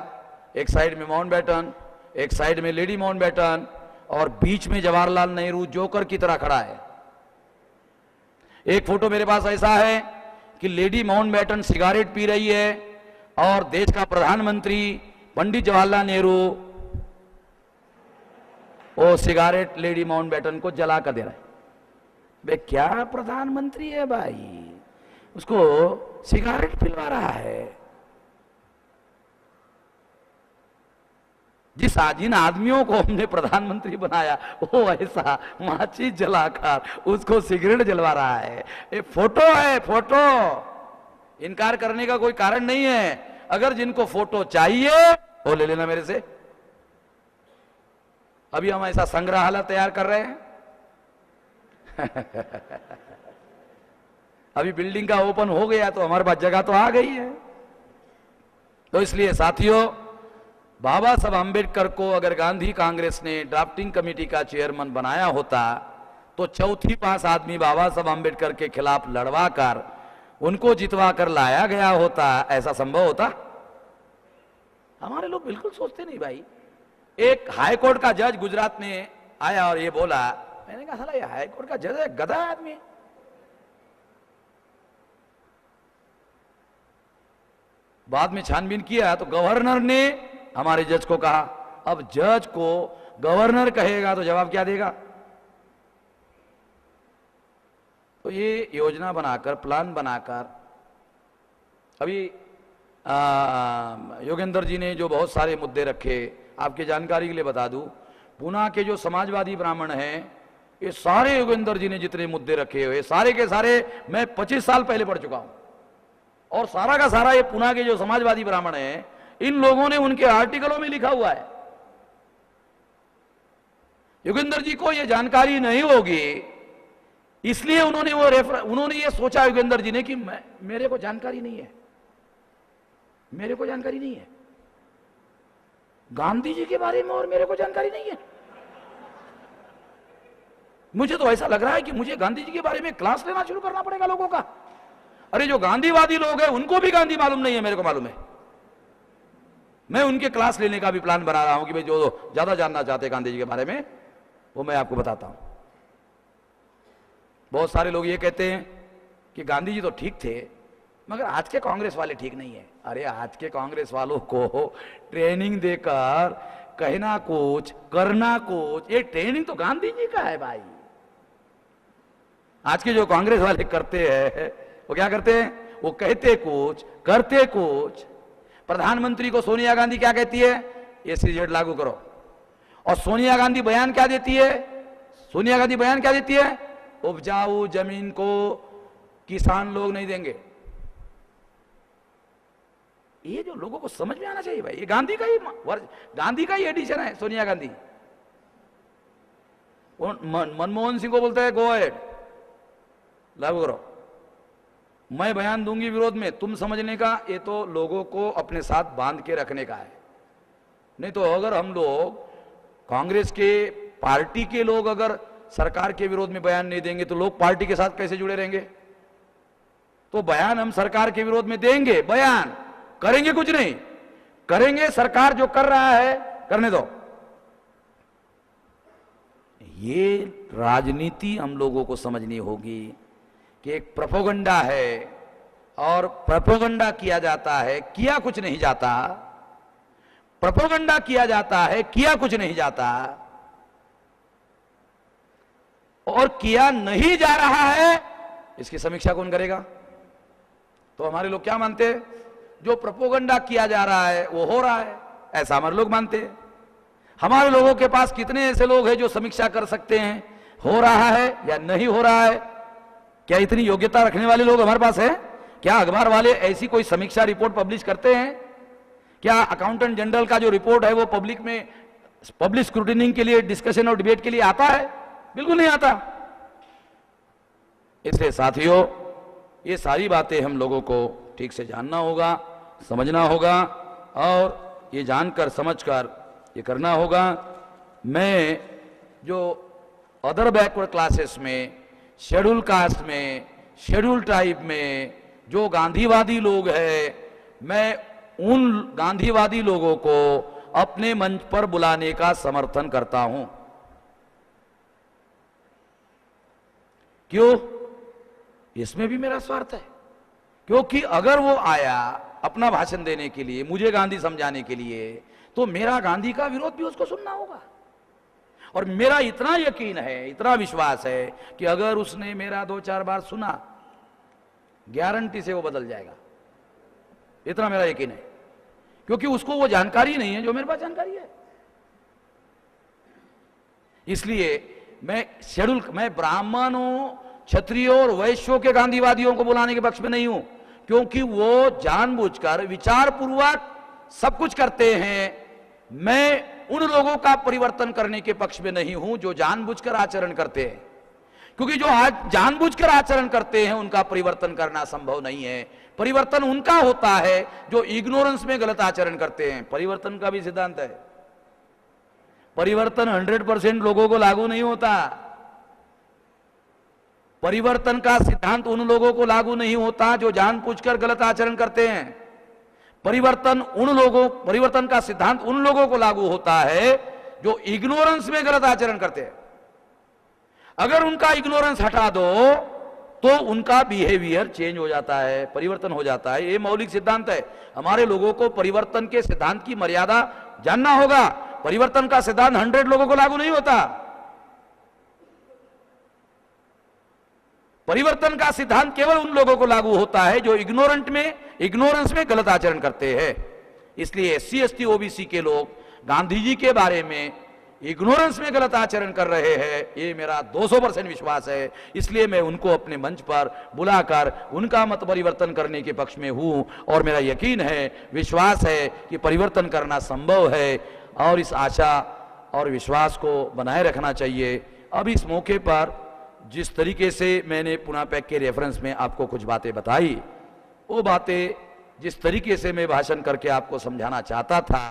एक साइड में माउंटबेटन, एक साइड में लेडी माउंटबेटन और बीच में जवाहरलाल नेहरू जोकर की तरह खड़ा है। एक फोटो मेरे पास ऐसा है कि लेडी माउंटबेटन सिगारेट पी रही है और देश का प्रधानमंत्री पंडित जवाहरलाल नेहरू वो सिगारेट लेडी माउंटबेटन को जला कर दे रहा है। बे क्या प्रधानमंत्री है भाई, उसको सिगारेट पिलवा रहा है। जिन आदमियों को हमने प्रधानमंत्री बनाया वो ऐसा माचिस जलाकर उसको सिगरेट जलवा रहा है। ये फोटो है, फोटो। इनकार करने का कोई कारण नहीं है। अगर जिनको फोटो चाहिए वो ले लेना मेरे से। अभी हम ऐसा संग्रहालय तैयार कर रहे हैं। अभी बिल्डिंग का ओपन हो गया तो हमारे पास जगह तो आ गई है। तो इसलिए साथियों, बाबा साहब आंबेडकर को अगर गांधी कांग्रेस ने ड्राफ्टिंग कमेटी का चेयरमैन बनाया होता तो चौथी पास आदमी बाबा साहब आंबेडकर के खिलाफ लड़वा कर उनको जितवा कर लाया गया होता। ऐसा संभव होता? हमारे लोग बिल्कुल सोचते नहीं भाई। एक हाईकोर्ट का जज गुजरात में आया और ये बोला, मैंने कहा साला ये हाईकोर्ट का जज है, गधा आदमी है। बाद में छानबीन किया तो गवर्नर ने हमारे जज को कहा। अब जज को गवर्नर कहेगा तो जवाब क्या देगा? तो ये योजना बनाकर, प्लान बनाकर, अभी योगेंद्र जी ने जो बहुत सारे मुद्दे रखे, आपकी जानकारी के लिए बता दूं, पुणे के जो समाजवादी ब्राह्मण हैं, ये सारे योगेंद्र जी ने जितने मुद्दे रखे हुए सारे के सारे मैं 25 साल पहले पढ़ चुका हूं। और सारा का सारा ये पुणे के जो समाजवादी ब्राह्मण हैं, इन लोगों ने उनके आर्टिकलों में लिखा हुआ है। योगेंद्र जी को ये जानकारी नहीं होगी, इसलिए उन्होंने ये सोचा योगेंद्र जी ने कि मेरे को जानकारी नहीं है, मेरे को जानकारी नहीं है गांधी जी के बारे में, और मेरे को जानकारी नहीं है। मुझे तो ऐसा लग रहा है कि मुझे गांधी जी के बारे में क्लास लेना शुरू करना पड़ेगा लोगों का। अरे जो गांधीवादी लोग हैं उनको भी गांधी मालूम नहीं है, मेरे को मालूम है। मैं उनके क्लास लेने का भी प्लान बना रहा हूं कि भाई जो ज्यादा जानना चाहते हैं गांधी जी के बारे में वो मैं आपको बताता हूं। बहुत सारे लोग ये कहते हैं कि गांधी जी तो ठीक थे, मगर आज के कांग्रेस वाले ठीक नहीं है। अरे आज के कांग्रेस वालों को ट्रेनिंग देकर कहना कुछ करना कुछ, ये ट्रेनिंग तो गांधी जी का है भाई। आज के जो कांग्रेस वाले करते हैं वो क्या करते हैं, वो कहते कुछ करते कुछ। प्रधानमंत्री को सोनिया गांधी क्या कहती है, एसईजेड लागू करो, और सोनिया गांधी बयान क्या देती है, सोनिया गांधी बयान क्या देती है, उपजाऊ जमीन को किसान लोग नहीं देंगे। ये जो लोगों को समझ में आना चाहिए भाई, ये गांधी का ही एडिशन है सोनिया गांधी। मनमोहन सिंह को बोलता है गो अहेड, लागू करो, मैं बयान दूंगी विरोध में, तुम समझने का, ये तो लोगों को अपने साथ बांध के रखने का है। नहीं तो अगर हम लोग कांग्रेस के पार्टी के लोग अगर सरकार के विरोध में बयान नहीं देंगे तो लोग पार्टी के साथ कैसे जुड़े रहेंगे। तो बयान हम सरकार के विरोध में देंगे, बयान करेंगे कुछ नहीं, करेंगे सरकार जो कर रहा है करने दो। ये राजनीति हम लोगों को समझनी होगी कि एक प्रोपेगेंडा है और प्रोपेगेंडा किया जाता है, किया कुछ नहीं जाता। प्रोपेगेंडा किया जाता है, किया कुछ नहीं जाता, और किया नहीं जा रहा है, इसकी समीक्षा कौन करेगा। तो हमारे लोग क्या मानते हैं, जो प्रोपेगेंडा किया जा रहा है वो हो रहा है, ऐसा हमारे लोग मानते हैं। हमारे लोगों के पास कितने ऐसे लोग हैं जो समीक्षा कर सकते हैं हो रहा है या नहीं हो रहा है। क्या इतनी योग्यता रखने वाले लोग हमारे पास हैं? क्या अखबार वाले ऐसी कोई समीक्षा रिपोर्ट पब्लिश करते हैं? क्या अकाउंटेंट जनरल का जो रिपोर्ट है वो पब्लिक में पब्लिक स्क्रूटिनिंग के लिए, डिस्कशन और डिबेट के लिए आता है? बिल्कुल नहीं आता। इसलिए साथियों, ये सारी बातें हम लोगों को ठीक से जानना होगा, समझना होगा, और ये जानकर समझकर ये करना होगा। मैं जो अदर बैकवर्ड क्लासेस में, शेड्यूल कास्ट में, शेड्यूल ट्राइब में जो गांधीवादी लोग हैं, मैं उन गांधीवादी लोगों को अपने मंच पर बुलाने का समर्थन करता हूं। क्यों? इसमें भी मेरा स्वार्थ है, क्योंकि अगर वो आया अपना भाषण देने के लिए, मुझे गांधी समझाने के लिए, तो मेरा गांधी का विरोध भी उसको सुनना होगा। और मेरा इतना यकीन है, इतना विश्वास है कि अगर उसने मेरा 2-4 बार सुना, गारंटी से वो बदल जाएगा। इतना मेरा यकीन है, क्योंकि उसको वो जानकारी नहीं है जो मेरे पास जानकारी है। इसलिए मैं ब्राह्मणों, क्षत्रियों और वैश्यों के गांधीवादियों को बुलाने के पक्ष में नहीं हूं, क्योंकि वो जानबूझकर विचारपूर्वक सब कुछ करते हैं। मैं उन लोगों का परिवर्तन करने के पक्ष में नहीं हूं जो जानबूझकर आचरण करते हैं, क्योंकि जो आज जानबूझकर आचरण करते हैं उनका परिवर्तन करना संभव नहीं है। परिवर्तन उनका होता है जो इग्नोरेंस में गलत आचरण करते हैं। परिवर्तन का भी सिद्धांत है, परिवर्तन 100% लोगों को लागू नहीं होता। परिवर्तन का सिद्धांत उन लोगों को लागू नहीं होता जो जानबूझकर गलत आचरण करते हैं। परिवर्तन का सिद्धांत उन लोगों को लागू होता है जो इग्नोरेंस में गलत आचरण करते हैं। अगर उनका इग्नोरेंस हटा दो तो उनका बिहेवियर चेंज हो जाता है, परिवर्तन हो जाता है। ये मौलिक सिद्धांत है। हमारे लोगों को परिवर्तन के सिद्धांत की मर्यादा जानना होगा। परिवर्तन का सिद्धांत 100 लोगों को लागू नहीं होता। परिवर्तन का सिद्धांत केवल उन लोगों को लागू होता है जो इग्नोरेंस में गलत आचरण करते हैं। इसलिए SC ST OBC के लोग गांधी जी के बारे में इग्नोरेंस में गलत आचरण कर रहे हैं, ये मेरा 200% विश्वास है। इसलिए मैं उनको अपने मंच पर बुलाकर उनका मत परिवर्तन करने के पक्ष में हूं, और मेरा यकीन है, विश्वास है कि परिवर्तन करना संभव है, और इस आशा और विश्वास को बनाए रखना चाहिए। अब इस मौके पर जिस तरीके से मैंने पुणे पैक के रेफरेंस में आपको कुछ बातें बताई, वो बातें जिस तरीके से मैं भाषण करके आपको समझाना चाहता था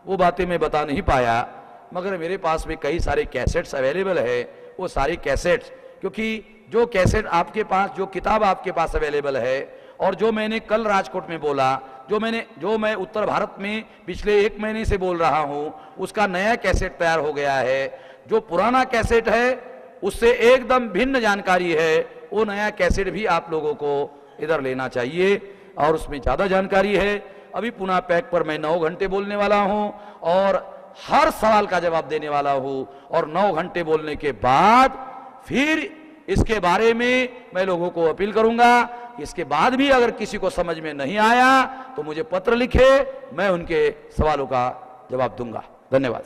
वो बातें मैं बता नहीं पाया, मगर मेरे पास में कई सारे कैसेट्स अवेलेबल है। वो सारी कैसेट्स, क्योंकि जो कैसेट आपके पास, जो किताब आपके पास अवेलेबल है, और जो मैंने कल राजकोट में बोला, जो मैं उत्तर भारत में पिछले 1 महीने से बोल रहा हूं, उसका नया कैसेट तैयार हो गया है। जो पुराना कैसेट है उससे एकदम भिन्न जानकारी है, वो नया कैसेट भी आप लोगों को इधर लेना चाहिए। और उसमें ज़्यादा जानकारी है। अभी पुनः पैक पर मैं 9 घंटे बोलने वाला हूं और हर सवाल का जवाब देने वाला हूं, और 9 घंटे बोलने के बाद फिर इसके बारे में मैं लोगों को अपील करूंगा। इसके बाद भी अगर किसी को समझ में नहीं आया तो मुझे पत्र लिखे, मैं उनके सवालों का जवाब दूंगा। धन्यवाद।